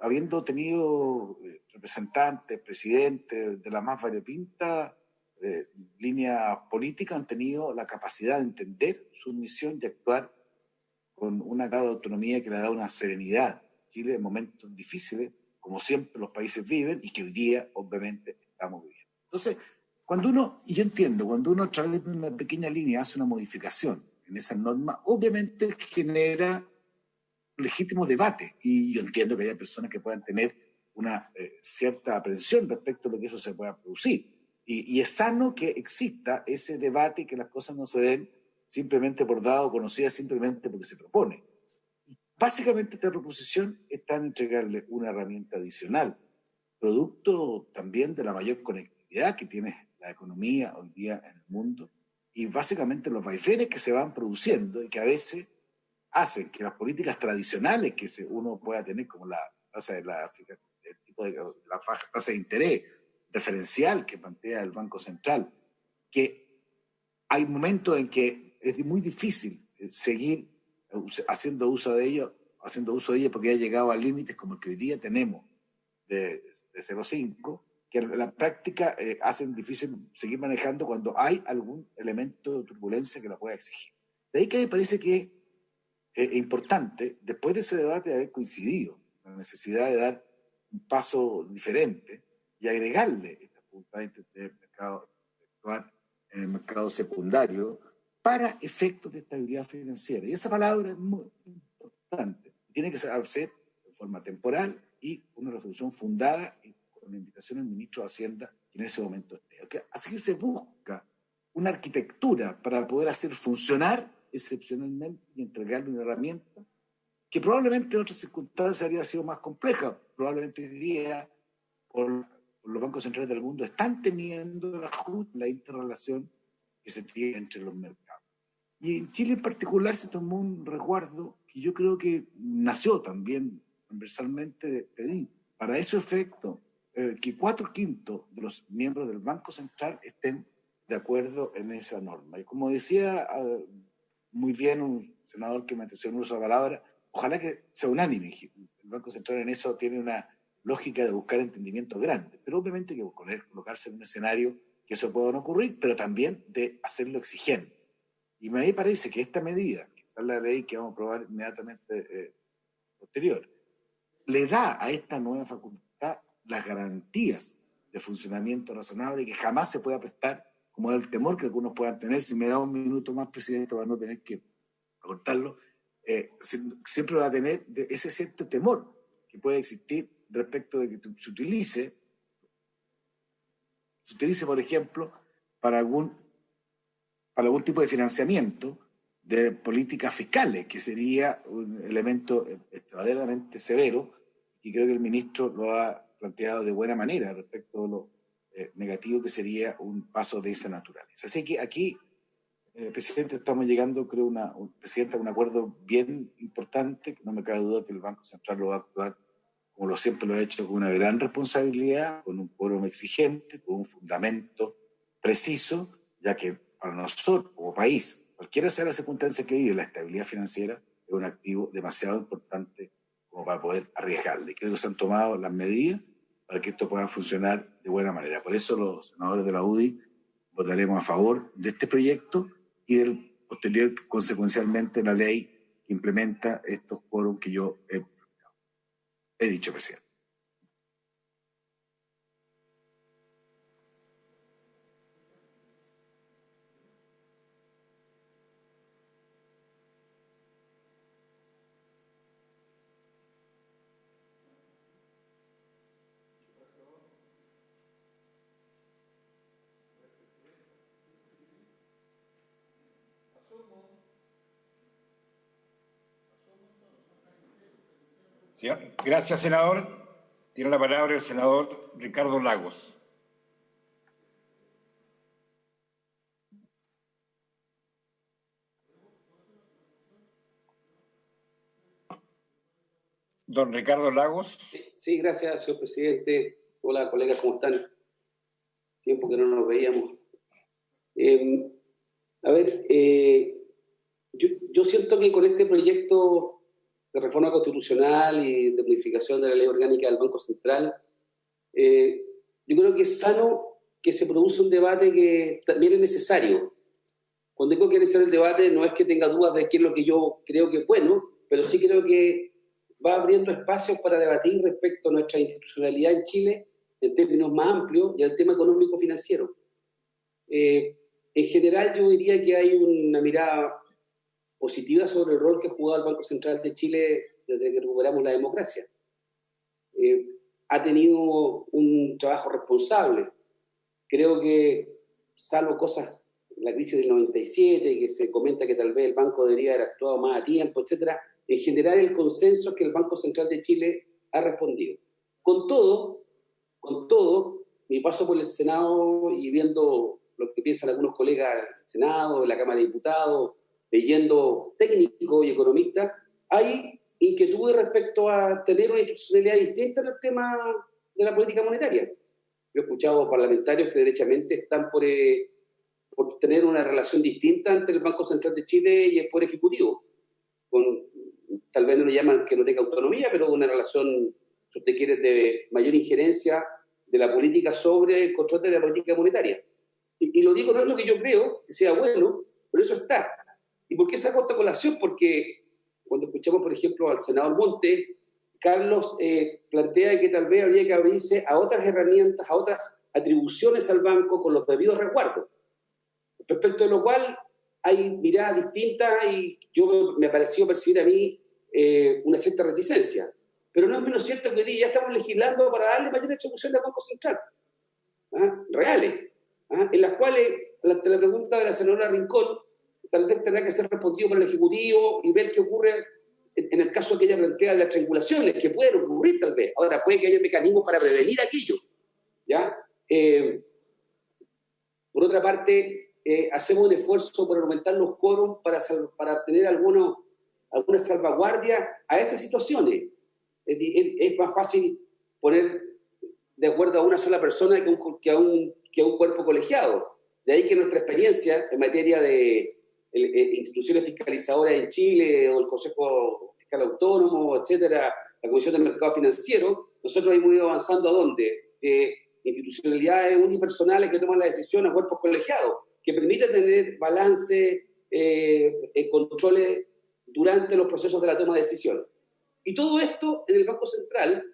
habiendo tenido representantes, presidentes de la más variopinta línea política, han tenido la capacidad de entender su misión y actuar con una grado de autonomía que le da una serenidad. Chile en momentos difíciles, como siempre los países viven y que hoy día obviamente estamos viviendo. Entonces, y yo entiendo, cuando uno a través de una pequeña línea hace una modificación en esa norma, obviamente genera legítimo debate, y yo entiendo que haya personas que puedan tener una cierta aprensión respecto a lo que eso se pueda producir, y es sano que exista ese debate y que las cosas no se den simplemente por dado o conocidas simplemente porque se propone. Básicamente esta proposición está en entregarle una herramienta adicional, producto también de la mayor conectividad que tiene la economía hoy día en el mundo, y básicamente los vaivenes que se van produciendo y que a veces hacen que las políticas tradicionales que uno pueda tener, como la tasa de la tasa de interés referencial que plantea el Banco Central, que hay momentos en que es muy difícil seguir haciendo uso de ello porque ha llegado a límites como el que hoy día tenemos de 0,5, que en la práctica hacen difícil seguir manejando cuando hay algún elemento de turbulencia que la pueda exigir. De ahí que me parece que es importante, después de ese debate, de haber coincidido la necesidad de dar un paso diferente y agregarle esta punta de mercado en el mercado secundario para efectos de estabilidad financiera. Y esa palabra es muy importante. Tiene que ser de forma temporal y una resolución fundada con la invitación al ministro de Hacienda que en ese momento esté. Así que se busca una arquitectura para poder hacer funcionar excepcionalmente y entregarle una herramienta que probablemente en otras circunstancias habría sido más compleja. Probablemente hoy día por los bancos centrales del mundo están teniendo la interrelación que se tiene entre los mercados. Y en Chile en particular se tomó un resguardo que yo creo que nació también transversalmente de pedir para ese efecto que 4/5 de los miembros del Banco Central estén de acuerdo en esa norma. Y como decía muy bien un senador que me atencionó esa palabra, ojalá que sea unánime. El Banco Central en eso tiene una lógica de buscar entendimiento grande, pero obviamente hay que colocarse en un escenario que eso pueda no ocurrir, pero también de hacerlo exigente. Y me parece que esta medida, que está en la ley que vamos a aprobar inmediatamente posterior, le da a esta nueva facultad las garantías de funcionamiento razonable y que jamás se pueda prestar, como el temor que algunos puedan tener. Si me da un minuto más, presidente, para no tener que acortarlo, siempre va a tener ese cierto temor que puede existir respecto de que se utilice, por ejemplo, para algún tipo de financiamiento de políticas fiscales, que sería un elemento extraordinariamente severo, y creo que el ministro lo ha planteado de buena manera respecto a lo negativo que sería un paso de esa naturaleza. Así que aquí, presidente, estamos llegando, creo, a un acuerdo bien importante, que no me cabe duda que el Banco Central lo va a actuar como siempre lo ha hecho, con una gran responsabilidad, con un quórum exigente, con un fundamento preciso, ya que para nosotros como país, cualquiera sea la circunstancia que vive, la estabilidad financiera es un activo demasiado importante como para poder arriesgarle. Creo que se han tomado las medidas para que esto pueda funcionar de buena manera. Por eso los senadores de la UDI votaremos a favor de este proyecto y del posterior, consecuencialmente, la ley que implementa estos quórums que yo he dicho, presidente. Gracias, senador. Tiene la palabra el senador Ricardo Lagos. Don Ricardo Lagos. Sí, gracias, señor presidente. Hola, colegas, ¿cómo están? Tiempo que no nos veíamos. Yo siento que con este proyecto de reforma constitucional y de modificación de la ley orgánica del Banco Central, yo creo que es sano que se produce un debate que también es necesario. Cuando digo que es necesario el debate, no es que tenga dudas de qué es lo que yo creo que es bueno, pero sí creo que va abriendo espacios para debatir respecto a nuestra institucionalidad en Chile en términos más amplios y al tema económico-financiero. En general, yo diría que hay una mirada positiva sobre el rol que ha jugado el Banco Central de Chile desde que recuperamos la democracia. Ha tenido un trabajo responsable. Creo que, salvo cosas, la crisis del 97, que se comenta que tal vez el banco debería haber actuado más a tiempo, etcétera, en general el consenso es que el Banco Central de Chile ha respondido. Con todo, mi paso por el Senado y viendo lo que piensan algunos colegas del Senado, de la Cámara de Diputados, leyendo técnicos y economistas, hay inquietudes respecto a tener una institucionalidad distinta en el tema de la política monetaria. Yo he escuchado parlamentarios que derechamente están por tener una relación distinta entre el Banco Central de Chile y el Poder Ejecutivo, tal vez no le llaman que no tenga autonomía, pero una relación, si usted quiere, de mayor injerencia de la política sobre el control de la política monetaria. Y lo digo, no es lo que yo creo que sea bueno, pero eso está. ¿Y por qué saco esta colación? Porque cuando escuchamos, por ejemplo, al senador Monte, Carlos plantea que tal vez habría que abrirse a otras herramientas, a otras atribuciones al banco con los debidos resguardos. Respecto de lo cual hay miradas distintas y me pareció percibir a mí una cierta reticencia. Pero no es menos cierto que hoy día ya estamos legislando para darle mayor atribución al Banco Central, reales, en las cuales, ante la pregunta de la senadora Rincón, tal vez tendrá que ser respondido por el Ejecutivo y ver qué ocurre en el caso que ella plantea de las triangulaciones, que pueden ocurrir tal vez. Ahora, puede que haya mecanismos para prevenir aquello, ¿ya? Por otra parte, hacemos un esfuerzo por aumentar los quórums para tener alguna salvaguardia a esas situaciones. Es más fácil poner de acuerdo a una sola persona que a un cuerpo colegiado. De ahí que nuestra experiencia en materia de instituciones fiscalizadoras en Chile, o el Consejo Fiscal Autónomo, etcétera, la Comisión del Mercado Financiero, nosotros hemos ido avanzando ¿a dónde? Institucionalidades unipersonales que toman la decisión a cuerpos colegiados, que permiten tener balance, controles durante los procesos de la toma de decisiones. Y todo esto en el Banco Central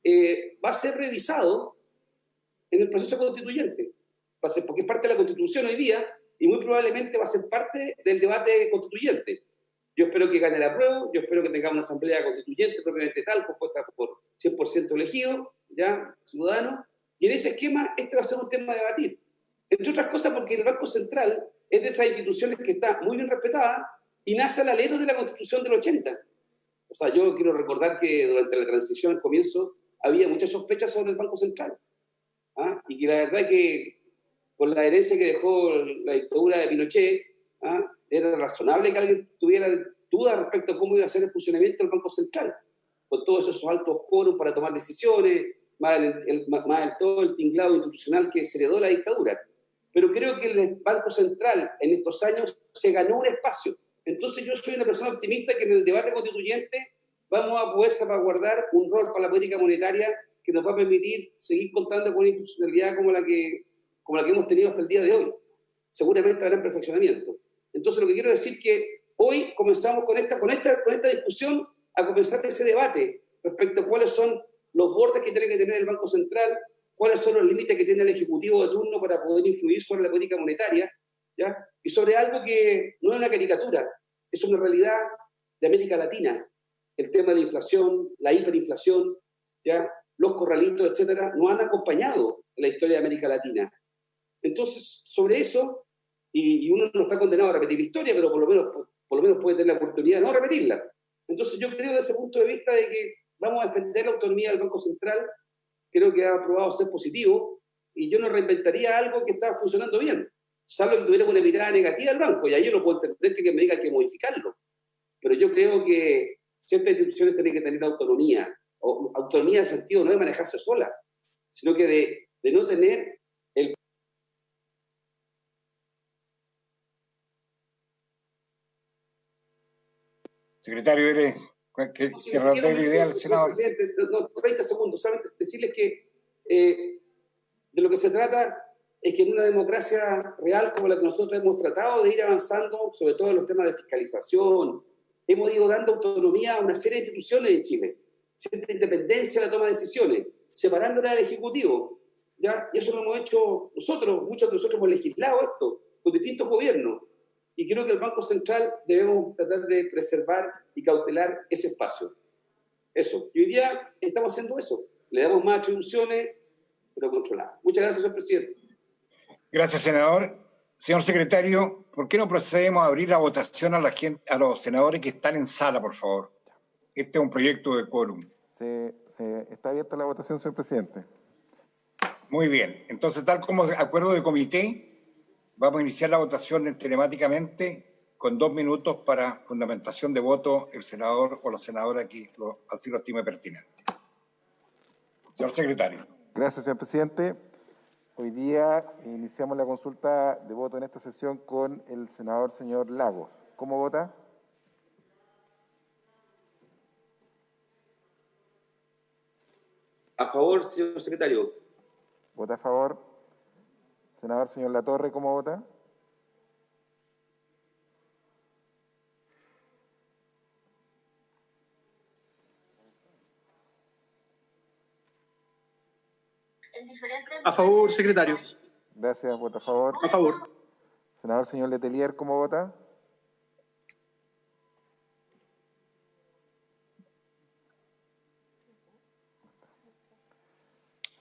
va a ser revisado en el proceso constituyente, porque es parte de la Constitución hoy día y muy probablemente va a ser parte del debate constituyente. Yo espero que gane el apruebo, yo espero que tengamos una asamblea constituyente propiamente tal, compuesta por 100% elegidos, ya, ciudadanos, y en ese esquema este va a ser un tema a debatir. Entre otras cosas porque el Banco Central es de esas instituciones que está muy bien respetada y nace al alero de la Constitución del 80. O sea, yo quiero recordar que durante la transición, al comienzo, había muchas sospechas sobre el Banco Central. Y que la verdad es que con la herencia que dejó la dictadura de Pinochet, era razonable que alguien tuviera dudas respecto a cómo iba a ser el funcionamiento del Banco Central, con todos esos altos quórums para tomar decisiones, más todo el tinglado institucional que se heredó la dictadura. Pero creo que el Banco Central en estos años se ganó un espacio. Entonces yo soy una persona optimista que en el debate constituyente vamos a poder salvaguardar un rol para la política monetaria que nos va a permitir seguir contando con una institucionalidad como la que hemos tenido hasta el día de hoy. Seguramente habrá un perfeccionamiento. Entonces lo que quiero decir es que hoy comenzamos con esta discusión a comenzar ese debate respecto a cuáles son los bordes que tiene que tener el Banco Central, cuáles son los límites que tiene el Ejecutivo de turno para poder influir sobre la política monetaria, ¿ya? Y sobre algo que no es una caricatura, es una realidad de América Latina. El tema de la inflación, la hiperinflación, ¿ya? Los corralitos, etcétera, nos han acompañado en la historia de América Latina. Entonces, sobre eso, y uno no está condenado a repetir la historia, pero por lo menos puede tener la oportunidad de no repetirla. Entonces yo creo desde ese punto de vista de que vamos a defender la autonomía del Banco Central, creo que ha probado ser positivo, y yo no reinventaría algo que estaba funcionando bien, salvo que tuviera una mirada negativa al banco, y ahí yo lo puedo entender que me diga que modificarlo. Pero yo creo que ciertas instituciones tienen que tener autonomía, o autonomía en el sentido no de manejarse sola, sino que de no tener el... Secretario, que redondee la idea al senador. Presidente, 30 segundos, solamente decirles que de lo que se trata es que en una democracia real como la que nosotros hemos tratado de ir avanzando, sobre todo en los temas de fiscalización, hemos ido dando autonomía a una serie de instituciones en Chile, cierta independencia en la toma de decisiones, separándola del Ejecutivo, ¿ya? Y eso lo hemos hecho nosotros, muchos de nosotros hemos legislado esto, con distintos gobiernos, y creo que el Banco Central debemos tratar de preservar y cautelar ese espacio. Eso. Y hoy día estamos haciendo eso. Le damos más atribuciones, pero controladas. Muchas gracias, señor presidente. Gracias, senador. Señor secretario, ¿por qué no procedemos a abrir la votación a los senadores que están en sala, por favor? Este es un proyecto de quórum. Está abierta la votación, señor presidente. Muy bien. Entonces, tal como acuerdo de comité, vamos a iniciar la votación telemáticamente con 2 minutos para fundamentación de voto el senador o la senadora que así lo estime pertinente. Señor secretario. Gracias, señor presidente. Hoy día iniciamos la consulta de voto en esta sesión con el senador señor Lagos. ¿Cómo vota? A favor, señor secretario. ¿Vota a favor? Senador señor Latorre, ¿cómo vota? A favor, secretario. Gracias, vota a favor. A favor. Senador señor Letelier, ¿cómo vota?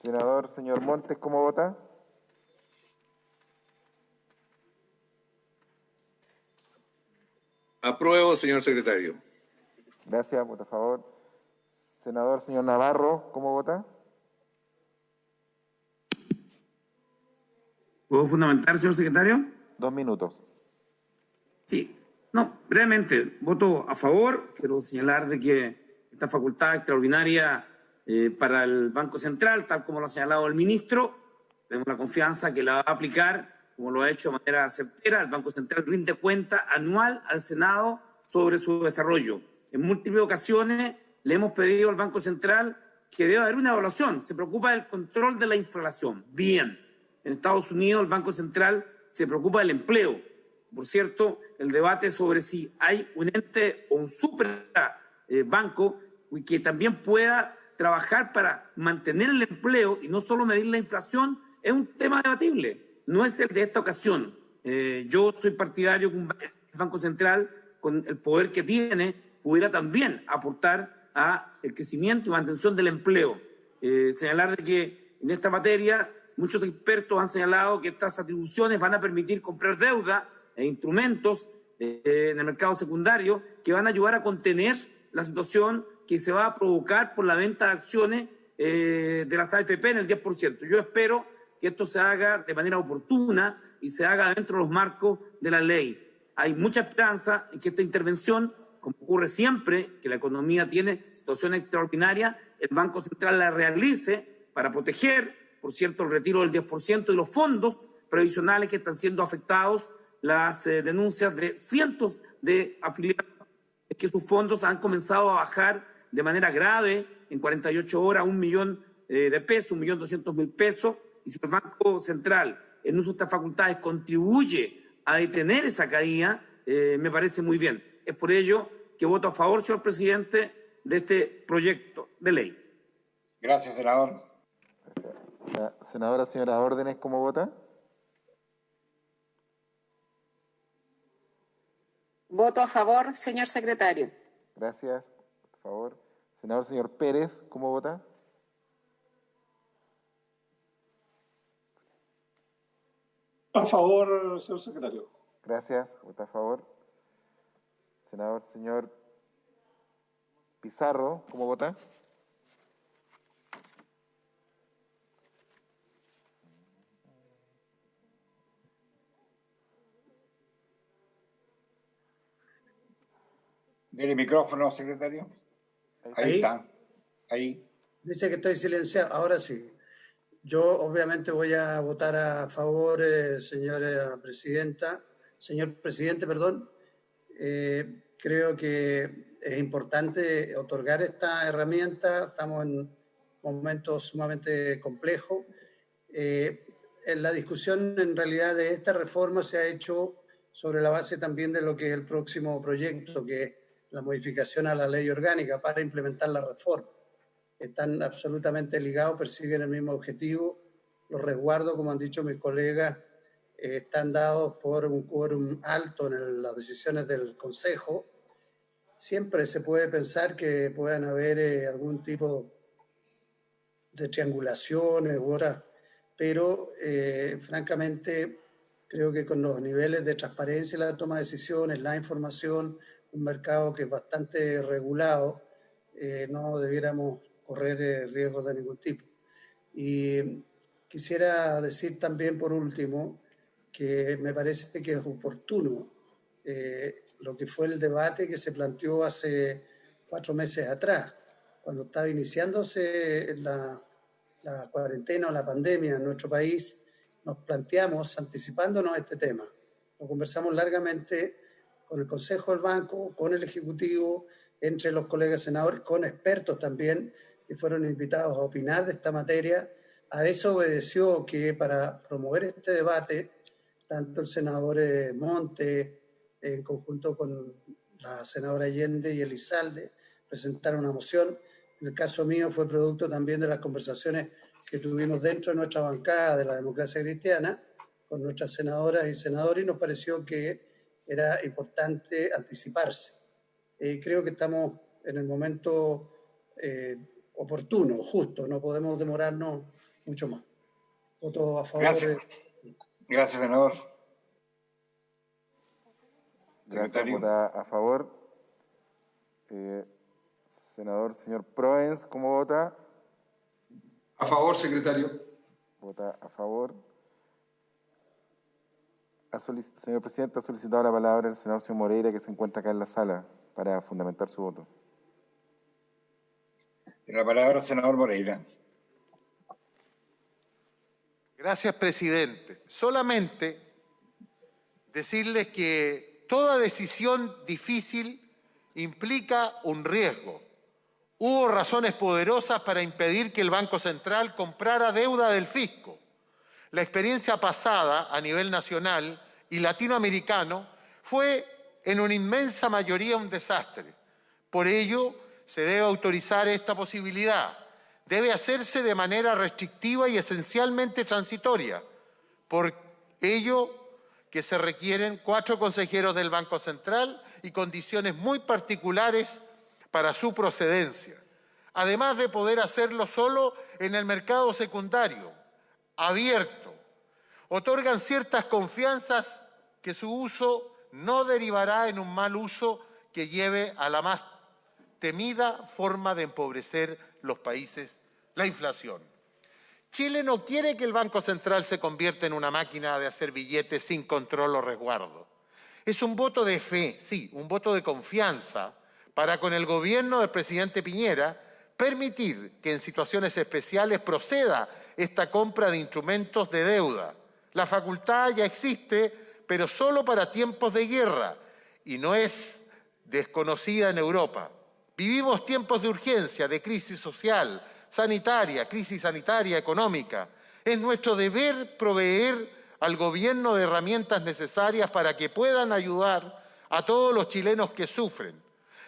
Senador señor Montes, ¿cómo vota? Apruebo, señor secretario. Gracias, vota a favor. Senador señor Navarro, ¿cómo vota? ¿Puedo fundamentar, señor secretario? 2 minutos. Sí. No, brevemente, voto a favor. Quiero señalar de que esta facultad extraordinaria para el Banco Central, tal como lo ha señalado el ministro, tenemos la confianza que la va a aplicar, como lo ha hecho de manera certera. El Banco Central rinde cuenta anual al Senado sobre su desarrollo. En múltiples ocasiones le hemos pedido al Banco Central que debe haber una evaluación. Se preocupa del control de la inflación. Bien. En Estados Unidos el Banco Central se preocupa del empleo. Por cierto, el debate sobre si hay un ente o un super banco que también pueda trabajar para mantener el empleo y no solo medir la inflación es un tema debatible. No es el de esta ocasión. Yo soy partidario que el Banco Central, con el poder que tiene, pudiera también aportar a el crecimiento y mantención del empleo. Señalar de que en esta materia muchos expertos han señalado que estas atribuciones van a permitir comprar deuda e instrumentos en el mercado secundario que van a ayudar a contener la situación que se va a provocar por la venta de acciones de las AFP en el 10%. Yo espero que esto se haga de manera oportuna y se haga dentro de los marcos de la ley. Hay mucha esperanza en que esta intervención, como ocurre siempre, que la economía tiene situaciones extraordinarias, el Banco Central la realice para proteger, por cierto, el retiro del 10% de los fondos previsionales que están siendo afectados, las denuncias de cientos de afiliados, es que sus fondos han comenzado a bajar de manera grave en 48 horas, 1 millón de pesos, 1.200.000 pesos, y si el Banco Central, en uso de estas facultades, contribuye a detener esa caída, me parece muy bien. Es por ello que voto a favor, señor presidente, de este proyecto de ley. Gracias, senador. La senadora señora Órdenes, ¿cómo vota? Voto a favor, señor secretario. Gracias, por favor. Senador señor Pérez, ¿cómo vota? A favor, señor secretario. Gracias. Vota a favor. Senador, señor Pizarro, ¿cómo vota? Dele micrófono, secretario. Ahí está. Ahí. Dice que estoy silenciado. Ahora sí. Yo obviamente voy a votar a favor, señor presidente, perdón. Creo que es importante otorgar esta herramienta. Estamos en momentos sumamente complejos. En la discusión, en realidad, de esta reforma se ha hecho sobre la base también de lo que es el próximo proyecto, que es la modificación a la ley orgánica para implementar la reforma. Están absolutamente ligados, persiguen el mismo objetivo. Los resguardos, como han dicho mis colegas, están dados por un quórum alto en las decisiones del Consejo. Siempre se puede pensar que puedan haber algún tipo de triangulaciones u otras, pero francamente creo que con los niveles de transparencia y la toma de decisiones, la información, un mercado que es bastante regulado, no debiéramos correr riesgos de ningún tipo. Y quisiera decir también, por último, que me parece que es oportuno lo que fue el debate que se planteó hace 4 meses atrás, cuando estaba iniciándose la cuarentena o la pandemia en nuestro país. Nos planteamos, anticipándonos a este tema, lo conversamos largamente con el Consejo del Banco, con el Ejecutivo, entre los colegas senadores, con expertos también, que fueron invitados a opinar de esta materia. A eso obedeció que para promover este debate, tanto el senador Monte, en conjunto con la senadora Allende y Elizalde, presentaron una moción. En el caso mío fue producto también de las conversaciones que tuvimos dentro de nuestra bancada de la democracia cristiana, con nuestras senadoras y senadores, y nos pareció que era importante anticiparse. Creo que estamos en el momento oportuno, justo, no podemos demorarnos mucho más. Voto a favor. Gracias, Gracias senador. Gracias, vota a favor. Senador, señor Proens, ¿cómo vota? A favor, secretario. Vota a favor. Señor presidente, ha solicitado la palabra el senador señor Moreira, que se encuentra acá en la sala, para fundamentar su voto. La palabra, senador Moreira. Gracias, presidente. Solamente decirles que toda decisión difícil implica un riesgo. Hubo razones poderosas para impedir que el Banco Central comprara deuda del fisco. La experiencia pasada a nivel nacional y latinoamericano fue en una inmensa mayoría un desastre. Por ello, se debe autorizar esta posibilidad. Debe hacerse de manera restrictiva y esencialmente transitoria. Por ello que se requieren 4 consejeros del Banco Central y condiciones muy particulares para su procedencia. Además de poder hacerlo solo en el mercado secundario, abierto. Otorgan ciertas confianzas que su uso no derivará en un mal uso que lleve a la más temida forma de empobrecer los países, la inflación. Chile no quiere que el Banco Central se convierta en una máquina de hacer billetes sin control o resguardo. Es un voto de fe, sí, un voto de confianza para con el gobierno del presidente Piñera permitir que en situaciones especiales proceda esta compra de instrumentos de deuda. La facultad ya existe, pero solo para tiempos de guerra, y no es desconocida en Europa. Vivimos tiempos de urgencia, de crisis social, sanitaria, crisis sanitaria, económica. Es nuestro deber proveer al gobierno de herramientas necesarias para que puedan ayudar a todos los chilenos que sufren,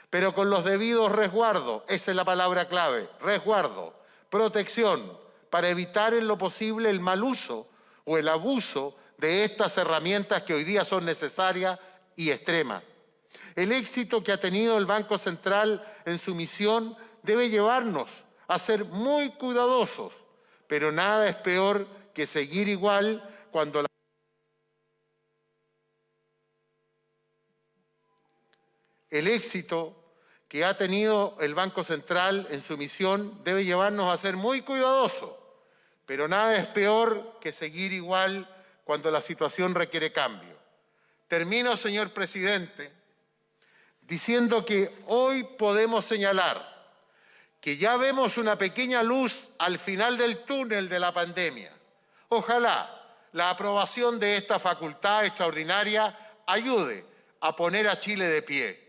pero con los debidos resguardos. Esa es la palabra clave: resguardo, protección, para evitar en lo posible el mal uso o el abuso de estas herramientas que hoy día son necesarias y extremas. El éxito que ha tenido el Banco Central en su misión debe llevarnos a ser muy cuidadosos, pero nada es peor que seguir igual cuando la el éxito que ha tenido el Banco Central en su misión debe llevarnos a ser muy cuidadosos, pero nada es peor que seguir igual cuando la situación requiere cambio. Termino, señor presidente, diciendo que hoy podemos señalar que ya vemos una pequeña luz al final del túnel de la pandemia. Ojalá la aprobación de esta facultad extraordinaria ayude a poner a Chile de pie.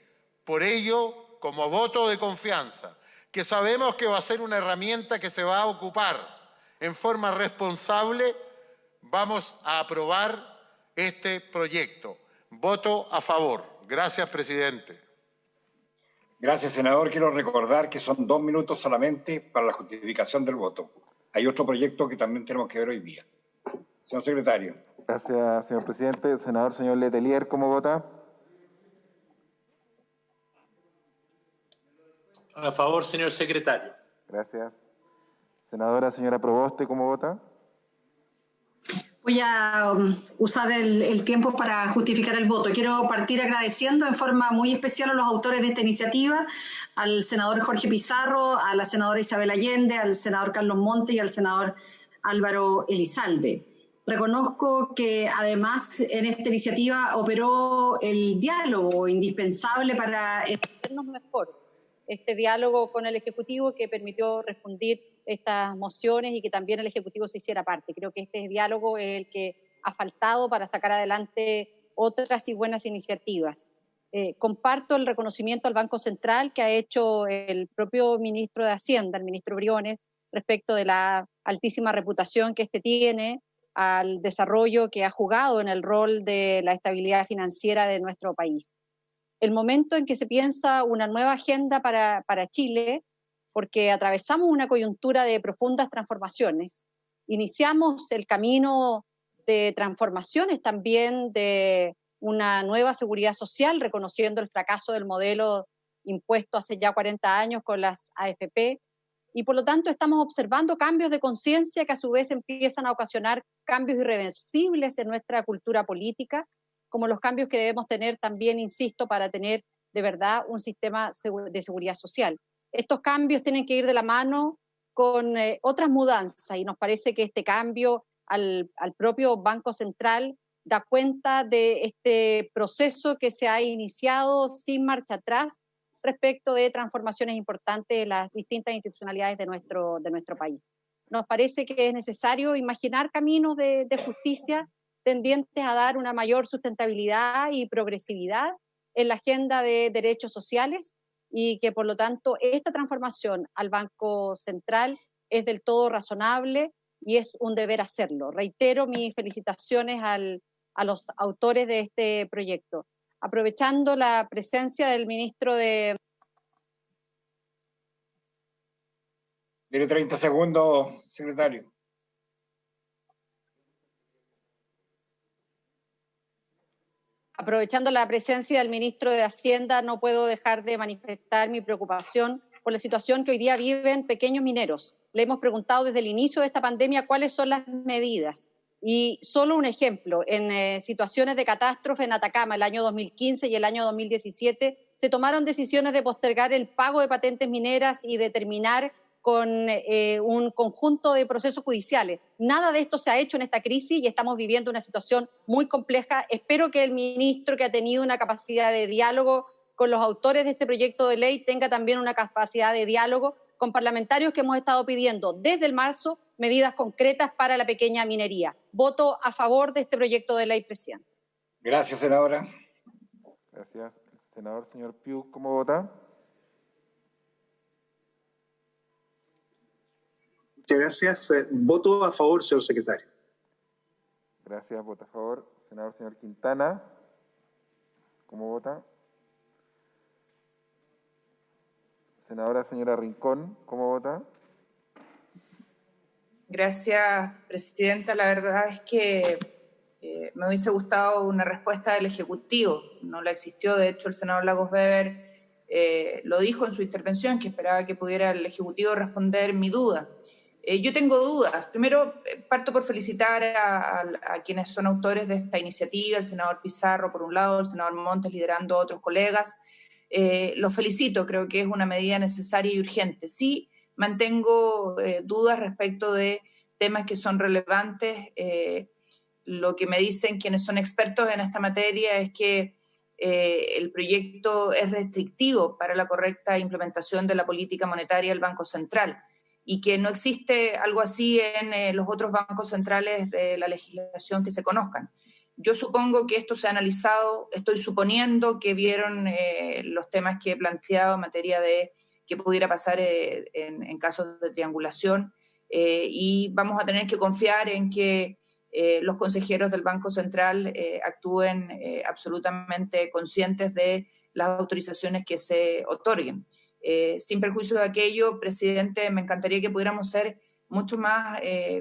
Por ello, como voto de confianza, que sabemos que va a ser una herramienta que se va a ocupar en forma responsable, vamos a aprobar este proyecto. Voto a favor. Gracias, presidente. Gracias, senador. Quiero recordar que son 2 minutos solamente para la justificación del voto. Hay otro proyecto que también tenemos que ver hoy día. Señor secretario. Gracias, señor presidente. El senador señor Letelier, ¿cómo vota? A favor, señor secretario. Gracias. Senadora señora Proboste, ¿cómo vota? Voy a usar el tiempo para justificar el voto. Quiero partir agradeciendo en forma muy especial a los autores de esta iniciativa, al senador Jorge Pizarro, a la senadora Isabel Allende, al senador Carlos Monte y al senador Álvaro Elizalde. Reconozco que además en esta iniciativa operó el diálogo indispensable para entendernos mejor. Este diálogo con el Ejecutivo que permitió responder estas mociones y que también el Ejecutivo se hiciera parte. Creo que este diálogo es el que ha faltado para sacar adelante otras y buenas iniciativas. Comparto el reconocimiento al Banco Central que ha hecho el propio ministro de Hacienda, el ministro Briones, respecto de la altísima reputación que este tiene, al desarrollo que ha jugado en el rol de la estabilidad financiera de nuestro país. El momento en que se piensa una nueva agenda para Chile, porque atravesamos una coyuntura de profundas transformaciones. Iniciamos el camino de transformaciones también de una nueva seguridad social, reconociendo el fracaso del modelo impuesto hace ya 40 años con las AFP, y por lo tanto estamos observando cambios de conciencia que a su vez empiezan a ocasionar cambios irreversibles en nuestra cultura política, como los cambios que debemos tener también, insisto, para tener de verdad un sistema de seguridad social. Estos cambios tienen que ir de la mano con otras mudanzas y nos parece que este cambio al propio Banco Central da cuenta de este proceso que se ha iniciado sin marcha atrás respecto de transformaciones importantes en las distintas institucionalidades de nuestro país. Nos parece que es necesario imaginar caminos de justicia tendientes a dar una mayor sustentabilidad y progresividad en la agenda de derechos sociales y que por lo tanto esta transformación al Banco Central es del todo razonable y es un deber hacerlo. Reitero mis felicitaciones a los autores de este proyecto. Aprovechando la presencia del ministro de... Tiene 30 segundos, secretario. Aprovechando la presencia del ministro de Hacienda, no puedo dejar de manifestar mi preocupación por la situación que hoy día viven pequeños mineros. Le hemos preguntado desde el inicio de esta pandemia cuáles son las medidas. Y solo un ejemplo, en situaciones de catástrofe en Atacama, el año 2015 y el año 2017, se tomaron decisiones de postergar el pago de patentes mineras y de terminar con un conjunto de procesos judiciales. Nada de esto se ha hecho en esta crisis y estamos viviendo una situación muy compleja. Espero que el ministro, que ha tenido una capacidad de diálogo con los autores de este proyecto de ley, tenga también una capacidad de diálogo con parlamentarios que hemos estado pidiendo desde el marzo medidas concretas para la pequeña minería. Voto a favor de este proyecto de ley, presidente. Gracias, senadora. Gracias. Senador señor Piu, ¿cómo vota? Muchas gracias. Voto a favor, señor secretario. Gracias, voto a favor. Senador señor Quintana, ¿cómo vota? Senadora señora Rincón, ¿cómo vota? Gracias, presidenta. La verdad es que me hubiese gustado una respuesta del Ejecutivo. No la existió. De hecho, el senador Lagos Weber lo dijo en su intervención, que esperaba que pudiera el Ejecutivo responder mi duda. Yo tengo dudas. Primero, parto por felicitar a quienes son autores de esta iniciativa, el senador Pizarro por un lado, el senador Montes liderando a otros colegas. Los felicito, creo que es una medida necesaria y urgente. Sí, mantengo dudas respecto de temas que son relevantes. Lo que me dicen quienes son expertos en esta materia es que el proyecto es restrictivo para la correcta implementación de la política monetaria del Banco Central y que no existe algo así en los otros bancos centrales de la legislación que se conozcan. Yo supongo que esto se ha analizado, estoy suponiendo que vieron los temas que he planteado en materia de qué pudiera pasar en casos de triangulación y vamos a tener que confiar en que los consejeros del Banco Central actúen absolutamente conscientes de las autorizaciones que se otorguen. Sin perjuicio de aquello, presidente, me encantaría que pudiéramos ser mucho más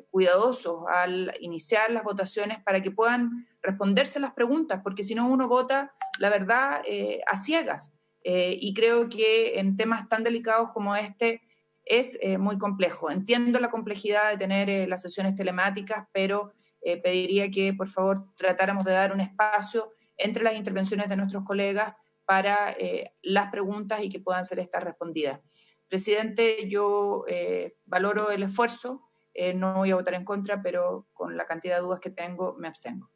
cuidadosos al iniciar las votaciones para que puedan responderse las preguntas, porque si no uno vota, la verdad, a ciegas. Y creo que en temas tan delicados como este es muy complejo. Entiendo la complejidad de tener las sesiones telemáticas, pero pediría que, por favor, tratáramos de dar un espacio entre las intervenciones de nuestros colegas para las preguntas y que puedan ser estas respondidas. Presidente, yo valoro el esfuerzo, no voy a votar en contra, pero con la cantidad de dudas que tengo, me abstengo.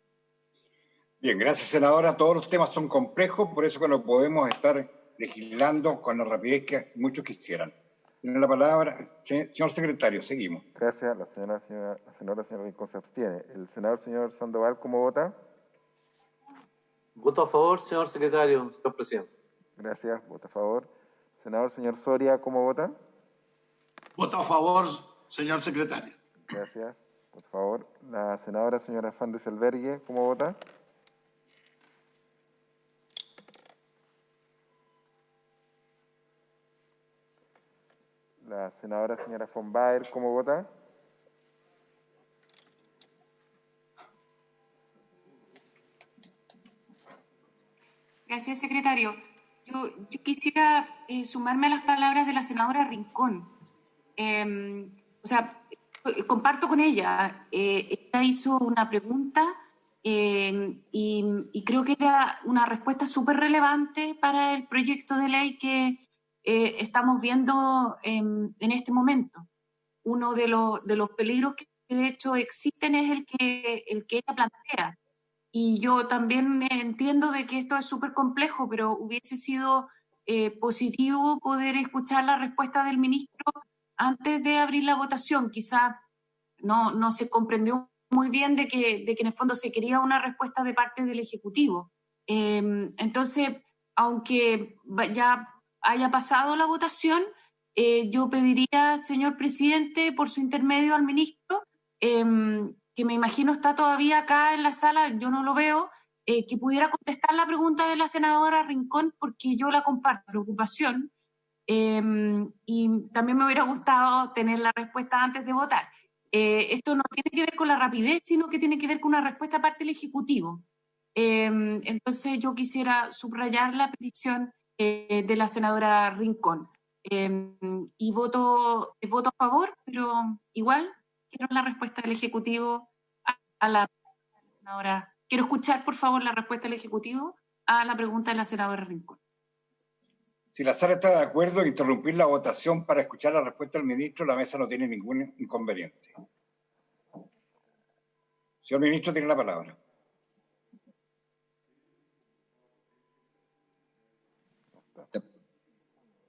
Bien, gracias, senadora. Todos los temas son complejos, por eso que no podemos estar legislando con la rapidez que muchos quisieran. Tiene la palabra, señor secretario, seguimos. Gracias. La senadora Rincón se abstiene. El senador señor Sandoval, ¿cómo vota? Voto a favor, señor secretario, señor presidente. Gracias, vota a favor. Senador señor Soria, ¿cómo vota? Voto a favor, señor secretario. Gracias, por favor. La senadora señora Fandes Albergue, ¿cómo vota? La senadora señora von Baer, ¿cómo vota? Gracias, secretario. Yo quisiera sumarme a las palabras de la senadora Rincón. Comparto con ella. Ella hizo una pregunta y creo que era una respuesta súper relevante para el proyecto de ley que estamos viendo en este momento. Uno de los peligros que de hecho existen es el que ella plantea. Y yo también entiendo de que esto es súper complejo, pero hubiese sido positivo poder escuchar la respuesta del ministro antes de abrir la votación. Quizá no se comprendió muy bien de que en el fondo se quería una respuesta de parte del Ejecutivo. Entonces, aunque ya haya pasado la votación, yo pediría, señor presidente, por su intermedio al ministro, que me imagino está todavía acá en la sala, yo no lo veo, que pudiera contestar la pregunta de la senadora Rincón, porque yo la comparto, preocupación, y también me hubiera gustado tener la respuesta antes de votar. Esto no tiene que ver con la rapidez, sino que tiene que ver con una respuesta a parte del Ejecutivo. Entonces yo quisiera subrayar la petición de la senadora Rincón. Y voto a favor, pero igual quiero la respuesta del Ejecutivo a la senadora. Quiero escuchar, por favor, la respuesta del Ejecutivo a la pregunta de la senadora Rincón. Si la sala está de acuerdo en interrumpir la votación para escuchar la respuesta del ministro, la mesa no tiene ningún inconveniente. Señor ministro, tiene la palabra.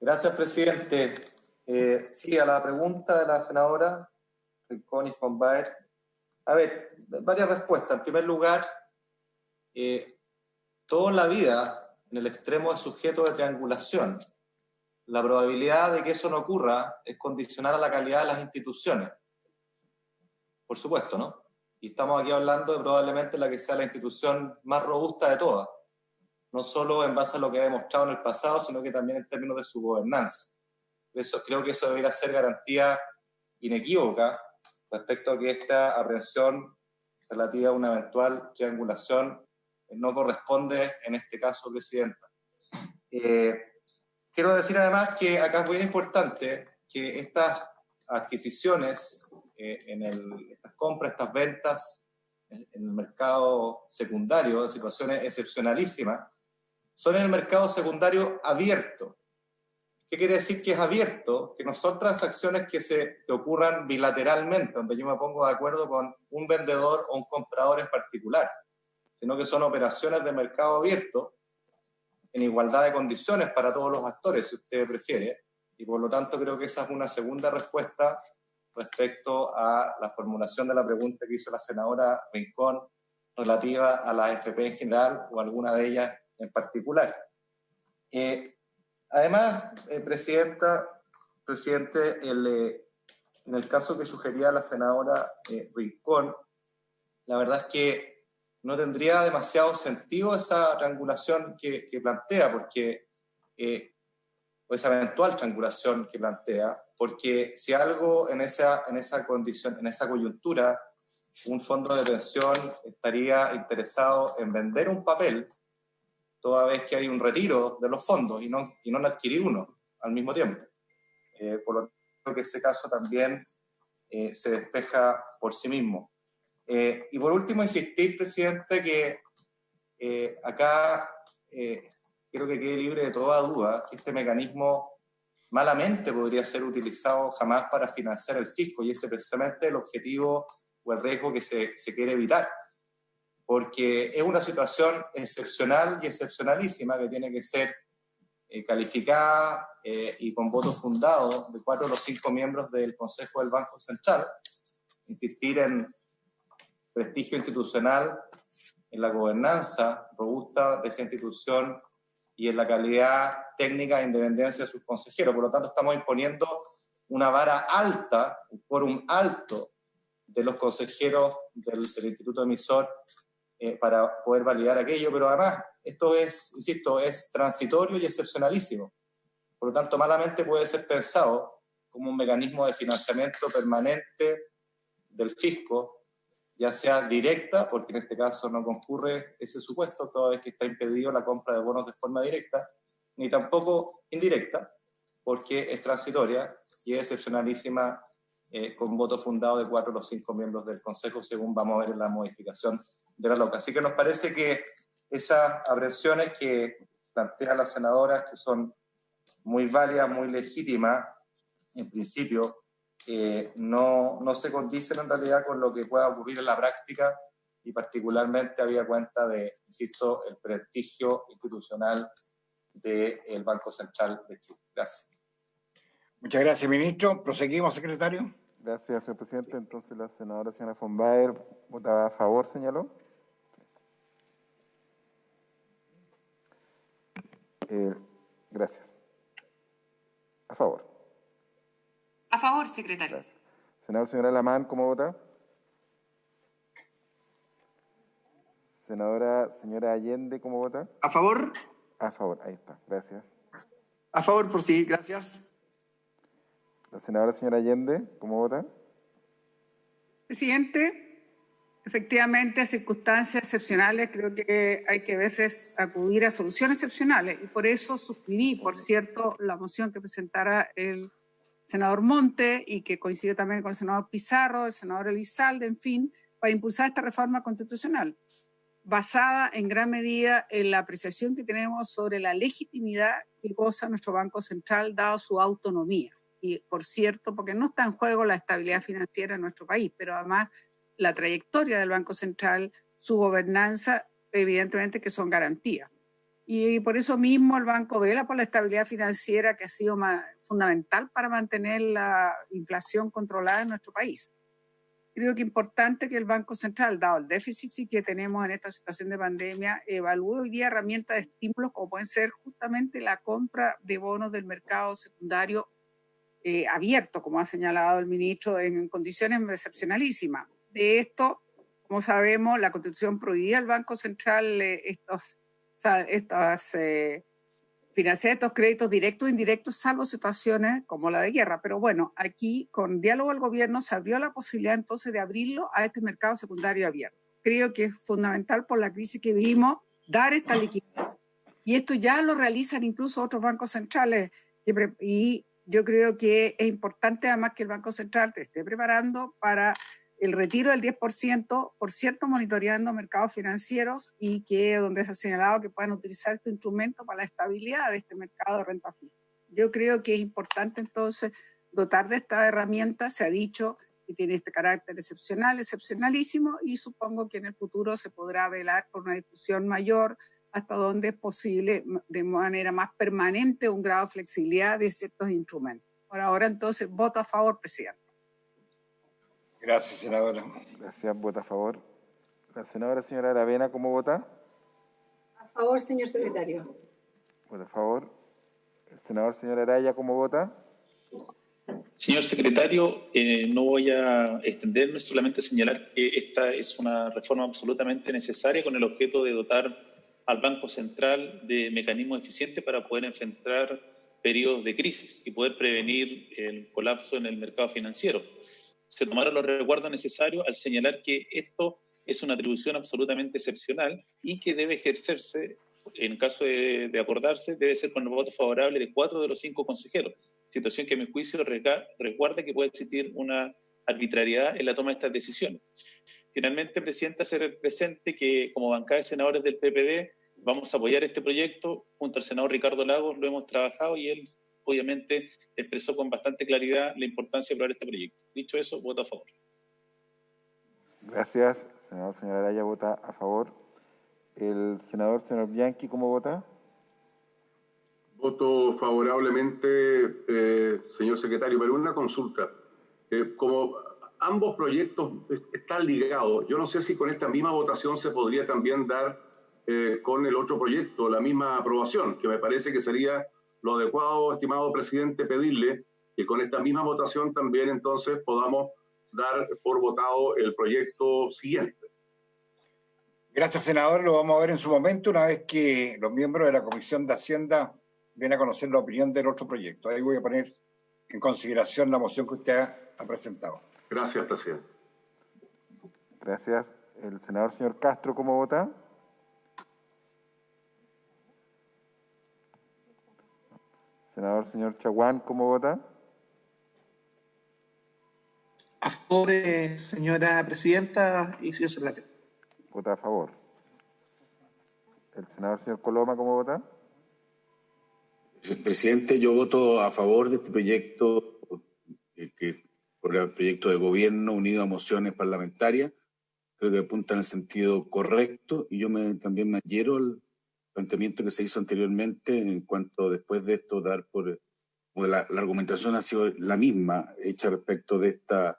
Gracias, presidente. Sí, a la pregunta de la senadora Rincón y von Baer. A ver, varias respuestas. En primer lugar, todo en la vida, en el extremo, es sujeto de triangulación. La probabilidad de que eso no ocurra es condicional a la calidad de las instituciones. Por supuesto, ¿no? Y estamos aquí hablando de probablemente la que sea la institución más robusta de todas. No solo en base a lo que ha demostrado en el pasado, sino que también en términos de su gobernanza. Creo que eso debería ser garantía inequívoca respecto a que esta aprehensión relativa a una eventual triangulación no corresponde en este caso, presidenta. Quiero decir además que acá es muy importante que estas adquisiciones, estas compras, estas ventas en el mercado secundario, de situaciones excepcionalísimas, son en el mercado secundario abierto. ¿Qué quiere decir que es abierto? Que no son transacciones que ocurran bilateralmente, donde yo me pongo de acuerdo con un vendedor o un comprador en particular, sino que son operaciones de mercado abierto en igualdad de condiciones para todos los actores, si usted prefiere, y por lo tanto creo que esa es una segunda respuesta respecto a la formulación de la pregunta que hizo la senadora Rincón relativa a la AFP en general o alguna de ellas en particular. Además, presidente, en el caso que sugería la senadora Rincón, la verdad es que no tendría demasiado sentido esa triangulación que plantea, porque, o esa eventual triangulación que plantea, porque si algo en esa condición, en esa coyuntura, un fondo de pensión estaría interesado en vender un papel toda vez que hay un retiro de los fondos y no en adquirir uno al mismo tiempo. Por lo tanto, que ese caso también se despeja por sí mismo. Y por último, insistir, presidente, que acá quiero que quede libre de toda duda que este mecanismo malamente podría ser utilizado jamás para financiar el fisco, y ese es precisamente el objetivo o el riesgo que se quiere evitar, porque es una situación excepcional y excepcionalísima que tiene que ser calificada y con voto fundado de 4 de los 5 miembros del Consejo del Banco Central. Insistir en prestigio institucional, en la gobernanza robusta de esa institución y en la calidad técnica e independencia de sus consejeros. Por lo tanto, estamos imponiendo una vara alta, un quórum alto de los consejeros del Instituto Emisor para poder validar aquello, pero además esto es, insisto, es transitorio y excepcionalísimo. Por lo tanto, malamente puede ser pensado como un mecanismo de financiamiento permanente del fisco, ya sea directa, porque en este caso no concurre ese supuesto, toda vez que está impedido la compra de bonos de forma directa, ni tampoco indirecta, porque es transitoria y es excepcionalísima con voto fundado de 4 de los 5 miembros del Consejo, según vamos a ver en la modificación de la LOCA. Así que nos parece que esas aprehensiones que plantea la senadora, que son muy válidas, muy legítimas, en principio, no se condicen en realidad con lo que pueda ocurrir en la práctica, y particularmente había cuenta de, insisto, el prestigio institucional del Banco Central de Chile. Gracias. Muchas gracias, ministro. Proseguimos, secretario. Gracias, señor presidente. Entonces, la senadora señora von Baer votaba a favor, señaló. Gracias. A favor. A favor, secretario. Gracias. Senadora señora Lamán, ¿cómo vota? Senadora señora Allende, ¿cómo vota? A favor. A favor, ahí está. Gracias. A favor, por sí, gracias. La senadora señora Allende, ¿cómo vota? Presidente, efectivamente, circunstancias excepcionales, creo que hay que a veces acudir a soluciones excepcionales, y por eso suscribí, por cierto, la moción que presentara el senador Monte y que coincidió también con el senador Pizarro, el senador Elizalde, en fin, para impulsar esta reforma constitucional, basada en gran medida en la apreciación que tenemos sobre la legitimidad que goza nuestro Banco Central, dado su autonomía. Y, por cierto, porque no está en juego la estabilidad financiera en nuestro país, pero además la trayectoria del Banco Central, su gobernanza, evidentemente que son garantías. Y por eso mismo el banco vela por la estabilidad financiera, que ha sido fundamental para mantener la inflación controlada en nuestro país. Creo que es importante que el Banco Central, dado el déficit que tenemos en esta situación de pandemia, evalúe hoy día herramientas de estímulo como pueden ser justamente la compra de bonos del mercado secundario abierto, como ha señalado el ministro, en condiciones excepcionalísimas. De esto, como sabemos, la Constitución prohibía al Banco Central financiar estos créditos directos e indirectos, salvo situaciones como la de guerra. Pero bueno, aquí, con diálogo al gobierno, se abrió la posibilidad entonces de abrirlo a este mercado secundario abierto. Creo que es fundamental por la crisis que vivimos dar esta liquidez. Y esto ya lo realizan incluso otros bancos centrales, y yo creo que es importante además que el Banco Central te esté preparando para el retiro del 10%, por cierto, monitoreando mercados financieros y que donde se ha señalado que puedan utilizar este instrumento para la estabilidad de este mercado de renta fija. Yo creo que es importante entonces dotar de esta herramienta. Se ha dicho que tiene este carácter excepcional, excepcionalísimo, y supongo que en el futuro se podrá velar por una discusión mayor hasta donde es posible de manera más permanente un grado de flexibilidad de ciertos instrumentos. Por ahora entonces voto a favor, presidente. Gracias, senadora. Gracias, vota a favor. La senadora señora Aravena, ¿cómo vota? A favor, señor secretario. Vota a favor. El senador señor Araya, ¿cómo vota? Señor secretario, no voy a extenderme, solamente señalar que esta es una reforma absolutamente necesaria con el objeto de dotar al Banco Central de mecanismos eficientes para poder enfrentar periodos de crisis y poder prevenir el colapso en el mercado financiero. Se tomaron los resguardos necesarios al señalar que esto es una atribución absolutamente excepcional y que debe ejercerse, en caso de acordarse, debe ser con el voto favorable de 4 de los 5 consejeros, situación que a mi juicio resguarda que puede existir una arbitrariedad en la toma de estas decisiones. Finalmente, Presidenta, hacer presente que como bancada de senadores del PPD vamos a apoyar este proyecto. Junto al senador Ricardo Lagos lo hemos trabajado y él obviamente expresó con bastante claridad la importancia de aprobar este proyecto. Dicho eso, voto a favor. Gracias. Senador señor Araya vota a favor. El senador señor Bianchi, ¿cómo vota? Voto favorablemente, señor secretario, pero una consulta. Como ambos proyectos están ligados, yo no sé si con esta misma votación se podría también dar con el otro proyecto la misma aprobación, que me parece que sería lo adecuado, estimado presidente, pedirle que con esta misma votación también entonces podamos dar por votado el proyecto siguiente. Gracias, senador. Lo vamos a ver en su momento, una vez que los miembros de la Comisión de Hacienda den a conocer la opinión del otro proyecto. Ahí voy a poner en consideración la moción que usted ha presentado. Gracias, presidente. Gracias. El senador señor Castro, ¿cómo vota? Senador señor Chaguán, ¿cómo vota? A favor, señora presidenta y señor secretario. Vota a favor. El senador señor Coloma, ¿cómo vota? Presidente, yo voto a favor de este proyecto, por el proyecto de gobierno unido a mociones parlamentarias. Creo que apunta en el sentido correcto y yo también me adhiero al planteamiento que se hizo anteriormente en cuanto después de esto dar por... La argumentación ha sido la misma hecha respecto de esta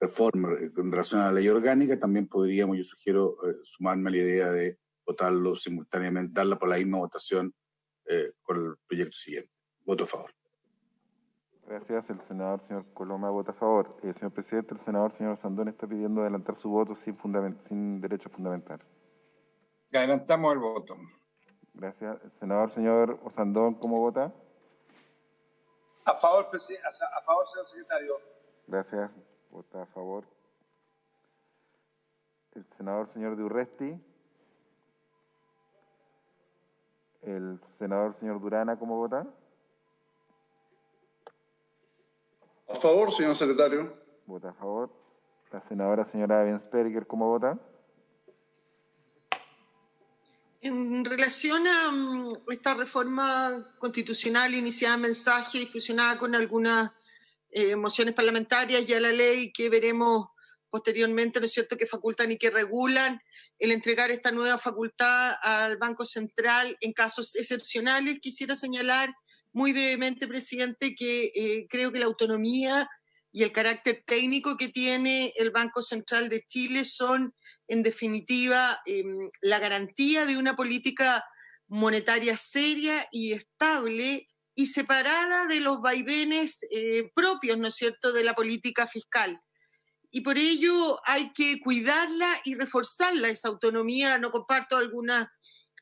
reforma en relación a la ley orgánica. También podríamos, yo sugiero, sumarme a la idea de votarlo simultáneamente, darla por la misma votación con el proyecto siguiente. Voto a favor. Gracias. El senador señor Coloma vota a favor. Señor presidente, el senador señor Sandón está pidiendo adelantar su voto sin derecho fundamental. Adelantamos el voto. Gracias. El senador señor Osandón, ¿cómo vota? A favor, presidente. A favor, señor secretario. Gracias. Vota a favor. El senador señor de Urresti. El senador señor Durana, ¿cómo vota? A favor, señor secretario. Vota a favor. La senadora señora Bensperger, ¿cómo vota? En relación a esta reforma constitucional iniciada en mensaje y fusionada con algunas mociones parlamentarias y a la ley que veremos posteriormente, ¿no es cierto?, que facultan y que regulan el entregar esta nueva facultad al Banco Central en casos excepcionales, quisiera señalar muy brevemente, presidente, que creo que la autonomía y el carácter técnico que tiene el Banco Central de Chile son, en definitiva, la garantía de una política monetaria seria y estable y separada de los vaivenes propios, ¿no es cierto?, de la política fiscal. Y por ello hay que cuidarla y reforzarla, esa autonomía. No comparto algunas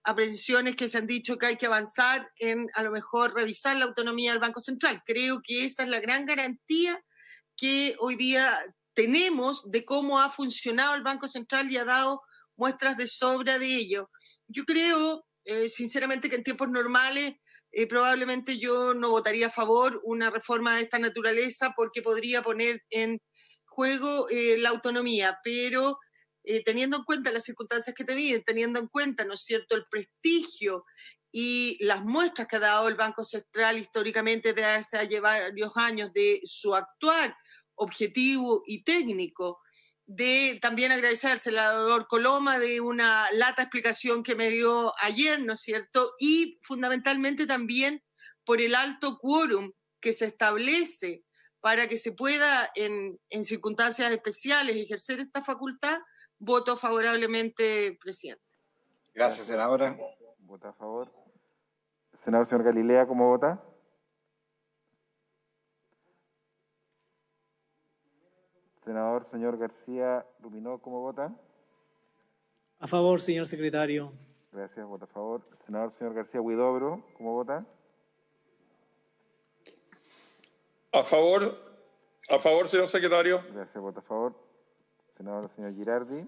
apreciaciones que se han dicho que hay que avanzar en, a lo mejor, revisar la autonomía del Banco Central. Creo que esa es la gran garantía que hoy día tenemos de cómo ha funcionado el Banco Central y ha dado muestras de sobra de ello. Yo creo, sinceramente, que en tiempos normales probablemente yo no votaría a favor una reforma de esta naturaleza porque podría poner en juego la autonomía, pero teniendo en cuenta las circunstancias que te viven, teniendo en cuenta, ¿no es cierto?, el prestigio y las muestras que ha dado el Banco Central históricamente desde hace varios años de su actuar objetivo y técnico, de también agradecer al senador Coloma de una lata explicación que me dio ayer, ¿no es cierto?, y fundamentalmente también por el alto quórum que se establece para que se pueda en circunstancias especiales ejercer esta facultad. Voto favorablemente, presidente. Gracias, senadora. Vota a favor. Senador señor Galilea, ¿cómo vota? Senador señor García Luminó, ¿cómo vota? A favor, señor secretario. Gracias, vota a favor. Senador señor García Huidobro, ¿cómo vota? A favor, señor secretario. Gracias, vota a favor. Senador señor Girardi.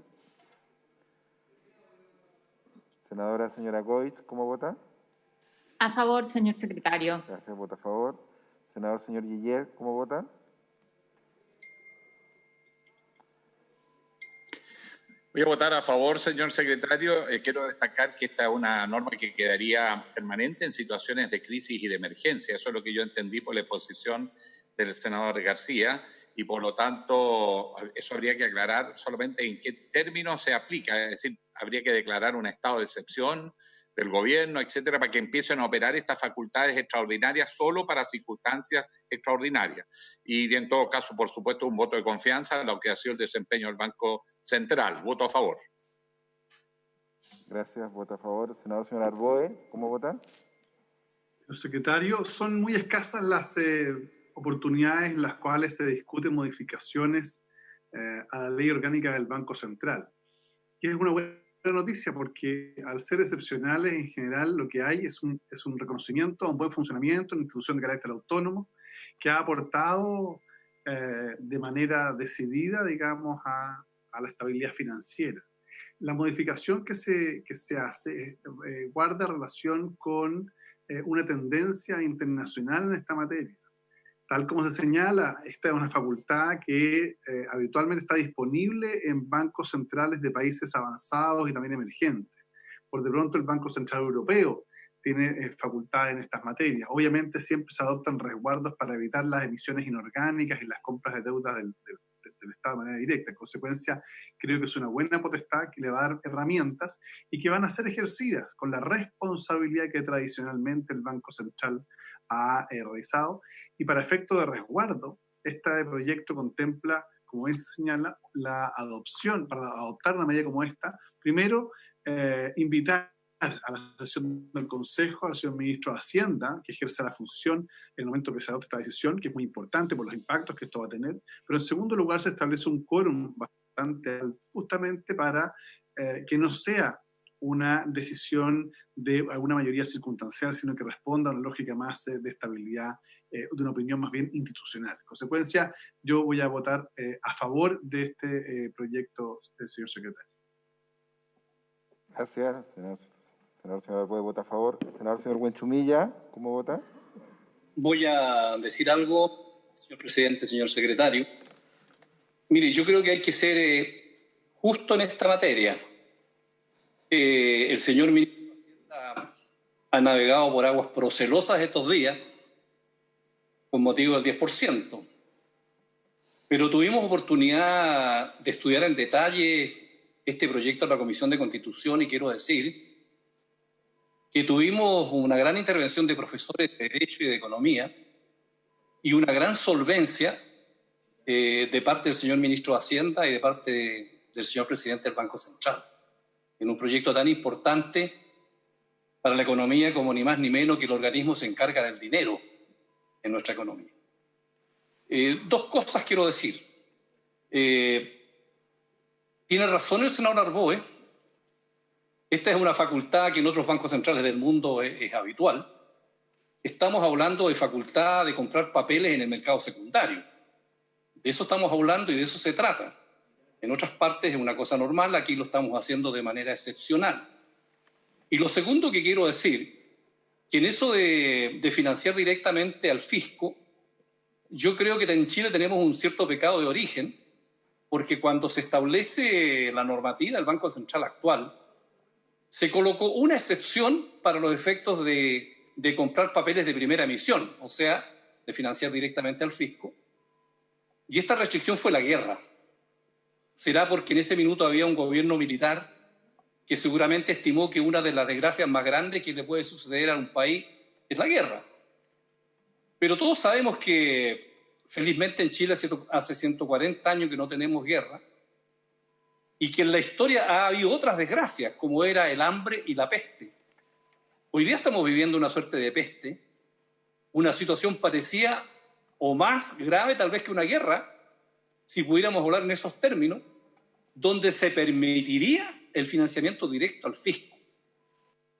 Senadora señora Goitz, ¿cómo vota? A favor, señor secretario. Gracias, vota a favor. Senador señor Guiller, ¿cómo vota? Voy a votar a favor, señor secretario. Quiero destacar que esta es una norma que quedaría permanente en situaciones de crisis y de emergencia. Eso es lo que yo entendí por la exposición del senador García y, por lo tanto, eso habría que aclarar solamente en qué términos se aplica. Es decir, habría que declarar un estado de excepción del gobierno, etcétera, para que empiecen a operar estas facultades extraordinarias solo para circunstancias extraordinarias. Y en todo caso, por supuesto, un voto de confianza en lo que ha sido el desempeño del Banco Central. Voto a favor. Gracias, voto a favor. Senador señor Arboe, ¿cómo vota? Señor secretario, son muy escasas las oportunidades en las cuales se discuten modificaciones a la ley orgánica del Banco Central. Y es una buena noticia porque al ser excepcionales en general lo que hay es un reconocimiento a un buen funcionamiento, una institución de carácter autónomo que ha aportado de manera decidida, digamos, a la estabilidad financiera. La modificación que se hace guarda relación con una tendencia internacional en esta materia. Tal como se señala, esta es una facultad que habitualmente está disponible en bancos centrales de países avanzados y también emergentes. Por de pronto el Banco Central Europeo tiene facultades en estas materias. Obviamente siempre se adoptan resguardos para evitar las emisiones inorgánicas y las compras de deuda del Estado de manera directa. En consecuencia, creo que es una buena potestad que le va a dar herramientas y que van a ser ejercidas con la responsabilidad que tradicionalmente el Banco Central ha realizado. Y para efecto de resguardo, este proyecto contempla, como bien se señala, la adopción, para adoptar una medida como esta, primero, invitar a la sesión del Consejo al señor ministro de Hacienda, que ejerce la función en el momento que se adopte esta decisión, que es muy importante por los impactos que esto va a tener, pero en segundo lugar se establece un quórum bastante alto, justamente para que no sea una decisión de alguna mayoría circunstancial, sino que responda a una lógica más de estabilidad, de una opinión más bien institucional. En consecuencia, yo voy a votar a favor de este proyecto del señor secretario. Gracias, senador puede votar a favor. Señor Buenchumilla, ¿cómo vota? Voy a decir algo, señor presidente, señor secretario. Mire, yo creo que hay que ser justo en esta materia. El señor ministro de Hacienda ha navegado por aguas procelosas estos días con motivo del 10%. Pero tuvimos oportunidad de estudiar en detalle este proyecto en la Comisión de Constitución y quiero decir que tuvimos una gran intervención de profesores de Derecho y de Economía y una gran solvencia de parte del señor ministro de Hacienda y de parte del señor presidente del Banco Central, en un proyecto tan importante para la economía como ni más ni menos que el organismo se encarga del dinero en nuestra economía. Dos cosas quiero decir. Tiene razón el senador Arboe. Esta es una facultad que en otros bancos centrales del mundo es habitual. Estamos hablando de facultad de comprar papeles en el mercado secundario. De eso estamos hablando y de eso se trata. En otras partes es una cosa normal, aquí lo estamos haciendo de manera excepcional. Y lo segundo que quiero decir, que en eso de financiar directamente al fisco, yo creo que en Chile tenemos un cierto pecado de origen, porque cuando se establece la normativa del Banco Central actual, se colocó una excepción para los efectos de comprar papeles de primera emisión, o sea, de financiar directamente al fisco. Y esta restricción fue la guerra. Será porque en ese minuto había un gobierno militar que seguramente estimó que una de las desgracias más grandes que le puede suceder a un país es la guerra. Pero todos sabemos que felizmente en Chile hace 140 años que no tenemos guerra y que en la historia ha habido otras desgracias, como era el hambre y la peste. Hoy día estamos viviendo una suerte de peste, una situación parecida o más grave tal vez que una guerra, si pudiéramos hablar en esos términos, donde se permitiría el financiamiento directo al fisco.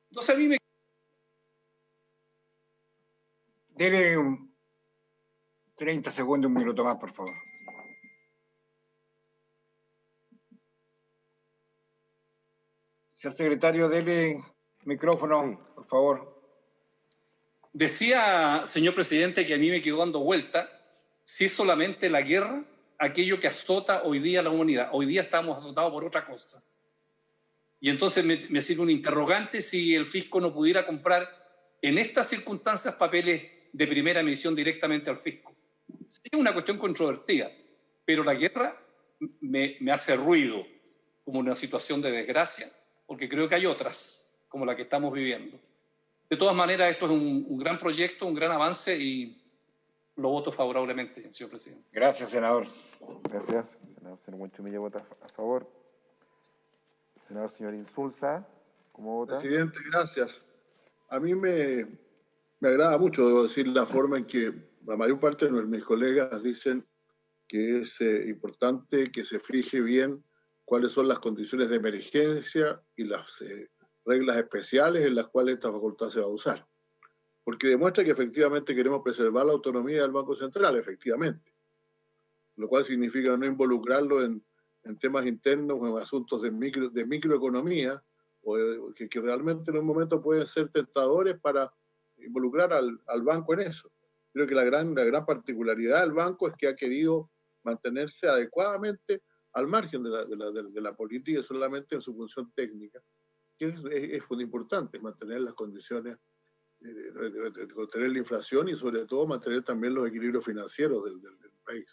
Entonces a mí me... Dele 30 segundos, un minuto más, por favor. Señor secretario, dele micrófono, por favor. Decía, señor presidente, que a mí me quedó dando vuelta si es solamente la guerra aquello que azota hoy día a la humanidad. Hoy día estamos azotados por otra cosa. Y entonces me sirve un interrogante si el fisco no pudiera comprar en estas circunstancias papeles de primera emisión directamente al fisco. Es una cuestión controvertida, pero la guerra me hace ruido como una situación de desgracia, porque creo que hay otras, como la que estamos viviendo. De todas maneras, esto es un gran proyecto, un gran avance y lo voto favorablemente, señor presidente. Gracias, senador. Gracias. Senador Buenchumilla vota a favor. Senador señor Insulza, ¿cómo vota? Presidente, gracias. A mí me agrada mucho, debo decir, la forma en que la mayor parte de mis colegas dicen que es importante que se fije bien cuáles son las condiciones de emergencia y las reglas especiales en las cuales esta facultad se va a usar. Porque demuestra que efectivamente queremos preservar la autonomía del Banco Central, efectivamente. Lo cual significa no involucrarlo en temas internos o en asuntos de microeconomía, que realmente en un momento pueden ser tentadores para involucrar al banco en eso. Creo que la gran particularidad del banco es que ha querido mantenerse adecuadamente al margen de la política y solamente en su función técnica, que es muy importante, mantener las condiciones, contener la inflación y sobre todo mantener también los equilibrios financieros del país.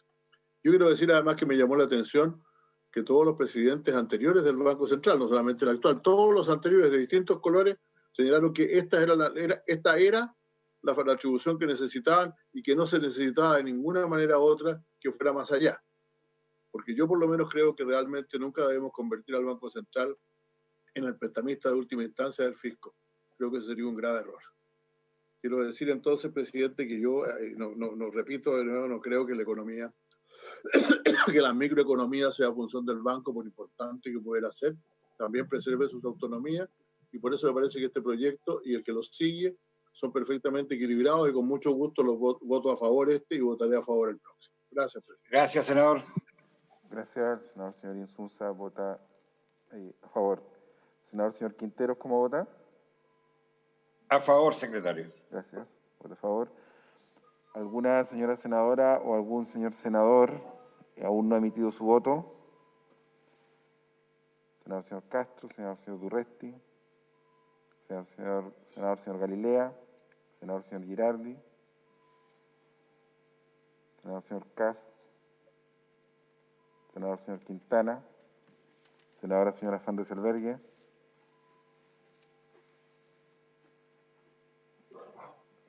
Yo quiero decir además que me llamó la atención que todos los presidentes anteriores del Banco Central, no solamente el actual, todos los anteriores de distintos colores, señalaron que esta era la atribución que necesitaban y que no se necesitaba de ninguna manera u otra que fuera más allá. Porque yo por lo menos creo que realmente nunca debemos convertir al Banco Central en el prestamista de última instancia del fisco. Creo que ese sería un grave error. Quiero decir entonces, presidente, que yo, no repito de nuevo, no creo que la economía, que la microeconomía sea función del banco, por importante que pudiera ser, también preserve su autonomía, y por eso me parece que este proyecto y el que lo sigue son perfectamente equilibrados y con mucho gusto los voto a favor y votaré a favor el próximo. Gracias, presidente. Gracias, senador. Gracias, senador señor Insulza vota a favor. Senador señor Quinteros, ¿cómo vota? A favor, secretario. Gracias, vota a favor. ¿Alguna señora senadora o algún señor senador aún no ha emitido su voto? Senador señor Castro, senador señor Durresti, senador señor Galilea, senador señor Girardi, senador señor Cast, senador señor Quintana, senadora señora Fernández Albergue.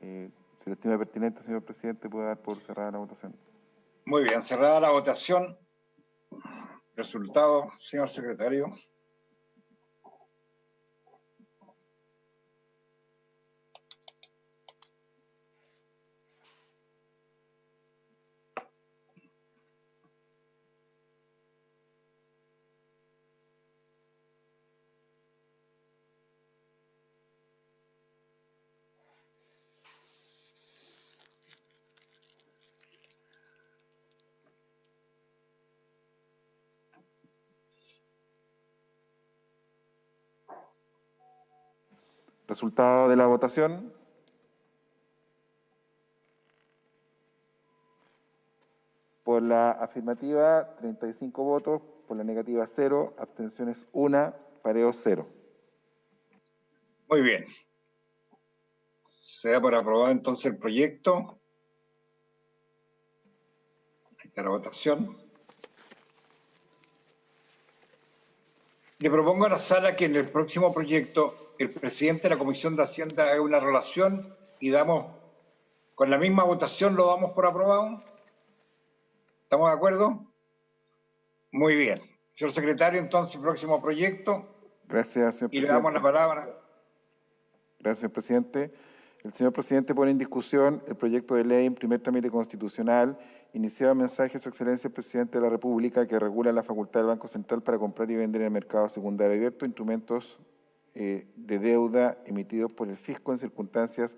Si lo estima pertinente, señor presidente, puede dar por cerrada la votación. Muy bien, cerrada la votación. Resultado, señor secretario. Resultado de la votación. Por Por la afirmativa, 35 votos. Por la negativa, 0. Abstenciones, 1. Pareo, 0. Muy bien. Se da por aprobado entonces el proyecto. Ahí está la votación. Le propongo a la sala que en el próximo proyecto el presidente de la Comisión de Hacienda haga una relación y damos, con la misma votación lo damos por aprobado. ¿Estamos de acuerdo? Muy bien. Señor secretario, entonces, próximo proyecto. Gracias, señor presidente. Y le damos la palabra. Gracias, señor presidente. El señor presidente pone en discusión el proyecto de ley en primer trámite constitucional, iniciado mensaje a su excelencia el presidente de la República, que regula la facultad del Banco Central para comprar y vender en el mercado secundario abierto instrumentos de deuda emitidos por el fisco en circunstancias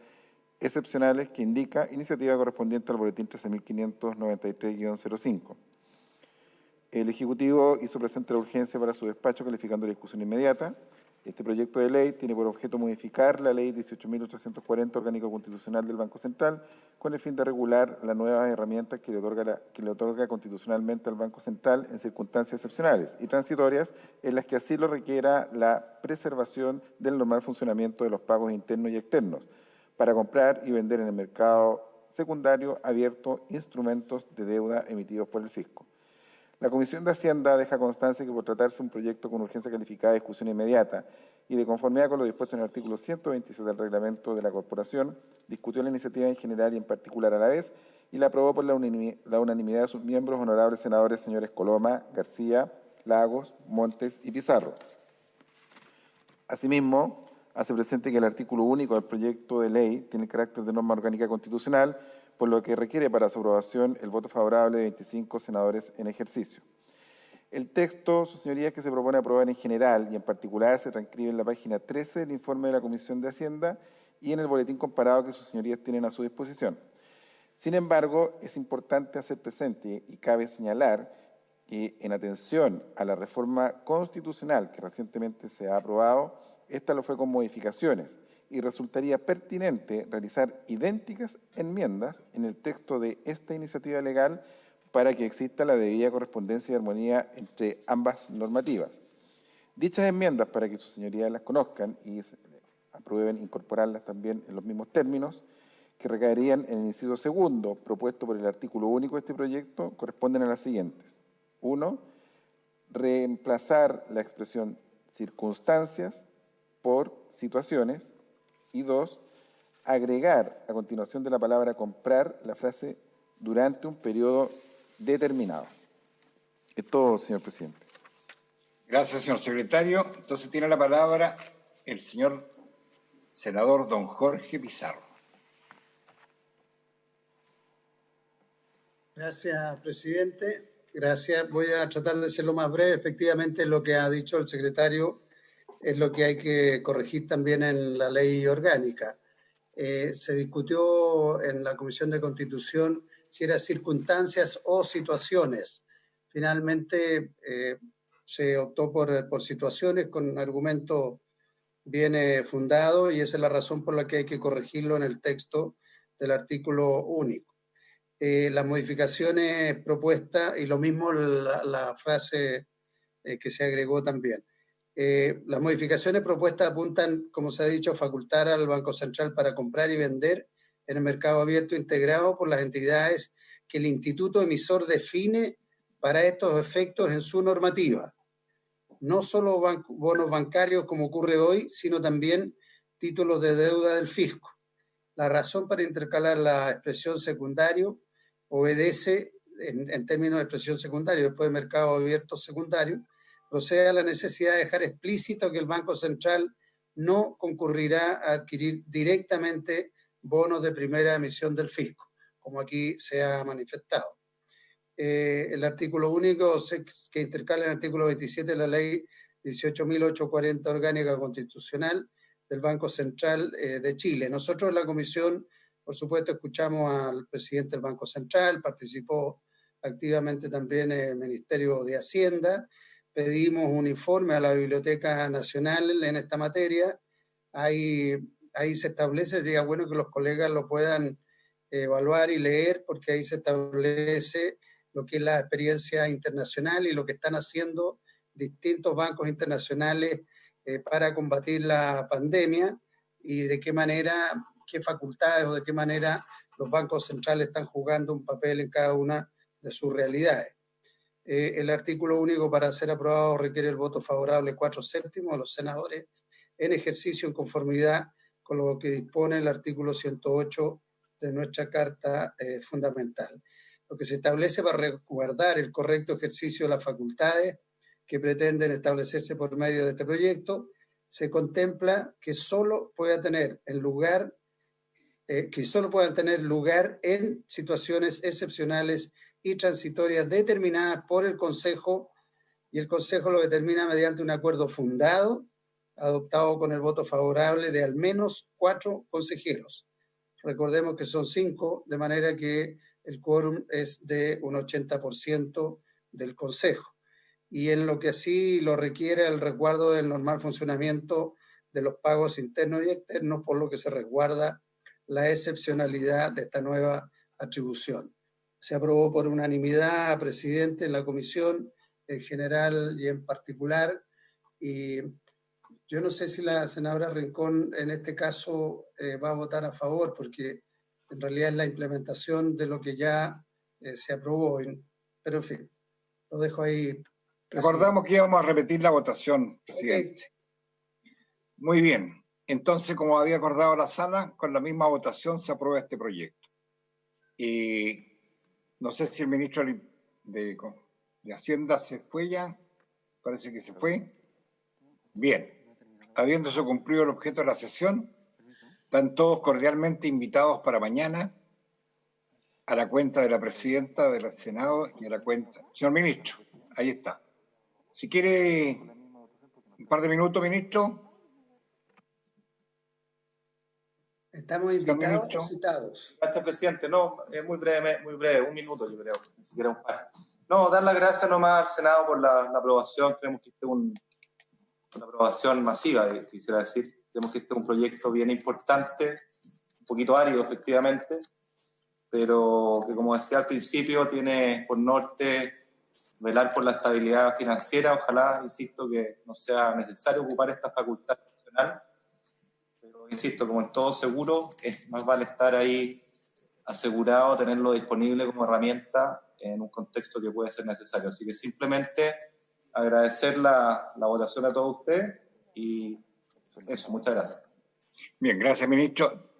excepcionales, que indica iniciativa correspondiente al boletín 13.593-05. El Ejecutivo hizo presente la urgencia para su despacho, calificando la discusión inmediata. Este proyecto de ley tiene por objeto modificar la Ley 18.840, Orgánico Constitucional del Banco Central, con el fin de regular las nuevas herramientas que le otorga constitucionalmente al Banco Central en circunstancias excepcionales y transitorias, en las que así lo requiera la preservación del normal funcionamiento de los pagos internos y externos, para comprar y vender en el mercado secundario abierto instrumentos de deuda emitidos por el fisco. La Comisión de Hacienda deja constancia que por tratarse de un proyecto con urgencia calificada de discusión inmediata y de conformidad con lo dispuesto en el artículo 127 del reglamento de la Corporación, discutió la iniciativa en general y en particular a la vez y la aprobó por la unanimidad de sus miembros, honorables senadores señores Coloma, García, Lagos, Montes y Pizarro. Asimismo, hace presente que el artículo único del proyecto de ley tiene el carácter de norma orgánica constitucional, por lo que requiere para su aprobación el voto favorable de 25 senadores en ejercicio. El texto, sus señorías, que se propone aprobar en general y en particular se transcribe en la página 13 del informe de la Comisión de Hacienda y en el boletín comparado que sus señorías tienen a su disposición. Sin embargo, es importante hacer presente y cabe señalar que, en atención a la reforma constitucional que recientemente se ha aprobado, esta lo fue con modificaciones, y resultaría pertinente realizar idénticas enmiendas en el texto de esta iniciativa legal para que exista la debida correspondencia y armonía entre ambas normativas. Dichas enmiendas, para que sus señorías las conozcan y aprueben incorporarlas también en los mismos términos, que recaerían en el inciso segundo propuesto por el artículo único de este proyecto, corresponden a las siguientes. 1. Reemplazar la expresión circunstancias por situaciones. Y 2, agregar a continuación de la palabra comprar la frase durante un periodo determinado. Es todo, señor presidente. Gracias, señor secretario. Entonces tiene la palabra el señor senador don Jorge Pizarro. Gracias, presidente. Gracias. Voy a tratar de ser lo más breve. Efectivamente, lo que ha dicho el secretario es lo que hay que corregir también en la ley orgánica. Se discutió en la Comisión de Constitución si eran circunstancias o situaciones. Finalmente se optó por situaciones con argumento bien fundado y esa es la razón por la que hay que corregirlo en el texto del artículo único. Las modificaciones propuestas y lo mismo la frase que se agregó también. Las modificaciones propuestas apuntan, como se ha dicho, a facultar al Banco Central para comprar y vender en el mercado abierto integrado por las entidades que el instituto emisor define para estos efectos en su normativa. No solo bonos bancarios como ocurre hoy, sino también títulos de deuda del fisco. La razón para intercalar la expresión secundario obedece, en términos de expresión secundario, después de mercado abierto secundario, procede a la necesidad de dejar explícito que el Banco Central no concurrirá a adquirir directamente bonos de primera emisión del fisco, como aquí se ha manifestado. El artículo único que intercala el artículo 27 de la Ley 18.840 Orgánica Constitucional del Banco Central de Chile. Nosotros en la comisión, por supuesto, escuchamos al presidente del Banco Central, participó activamente también el Ministerio de Hacienda. Pedimos un informe a la Biblioteca Nacional en esta materia. Ahí se establece, sería bueno que los colegas lo puedan evaluar y leer, porque ahí se establece lo que es la experiencia internacional y lo que están haciendo distintos bancos internacionales para combatir la pandemia y de qué manera, qué facultades o de qué manera los bancos centrales están jugando un papel en cada una de sus realidades. El artículo único para ser aprobado requiere el voto favorable 4/7 de los senadores en ejercicio en conformidad con lo que dispone el artículo 108 de nuestra Carta Fundamental. Lo que se establece para resguardar el correcto ejercicio de las facultades que pretenden establecerse por medio de este proyecto, se contempla que solo puedan tener lugar en situaciones excepcionales y transitorias determinadas por el Consejo, y el Consejo lo determina mediante un acuerdo fundado, adoptado con el voto favorable de al menos 4 consejeros. Recordemos que son 5, de manera que el quórum es de un 80% del Consejo. Y en lo que así lo requiere el resguardo del normal funcionamiento de los pagos internos y externos, por lo que se resguarda la excepcionalidad de esta nueva atribución. Se aprobó por unanimidad, presidente, en la comisión, en general y en particular, y yo no sé si la senadora Rincón en este caso va a votar a favor, porque en realidad es la implementación de lo que ya se aprobó, pero en fin, lo dejo ahí. Recordamos que íbamos a repetir la votación, presidente. Okay. Muy bien. Entonces, como había acordado la sala, con la misma votación se aprueba este proyecto. Y no sé si el ministro de Hacienda se fue ya. Parece que se fue. Bien. Habiéndose cumplido el objeto de la sesión, están todos cordialmente invitados para mañana a la cuenta de la presidenta del Senado y a la cuenta. Señor ministro, ahí está. Si quiere un par de minutos, ministro. Estamos invitados o citados. Gracias, presidente. No, es muy breve, un minuto yo creo, ni siquiera un par. No, dar las gracias nomás al Senado por la aprobación. Creemos que este es una aprobación masiva, quisiera decir. Creemos que este es un proyecto bien importante, un poquito árido efectivamente, pero que, como decía al principio, tiene por norte velar por la estabilidad financiera. Ojalá, insisto, que no sea necesario ocupar esta facultad funcional, pero insisto, como en todo seguro, es más vale estar ahí asegurado, tenerlo disponible como herramienta en un contexto que puede ser necesario. Así que simplemente agradecer la votación a todos ustedes y eso, muchas gracias. Bien, gracias, ministro.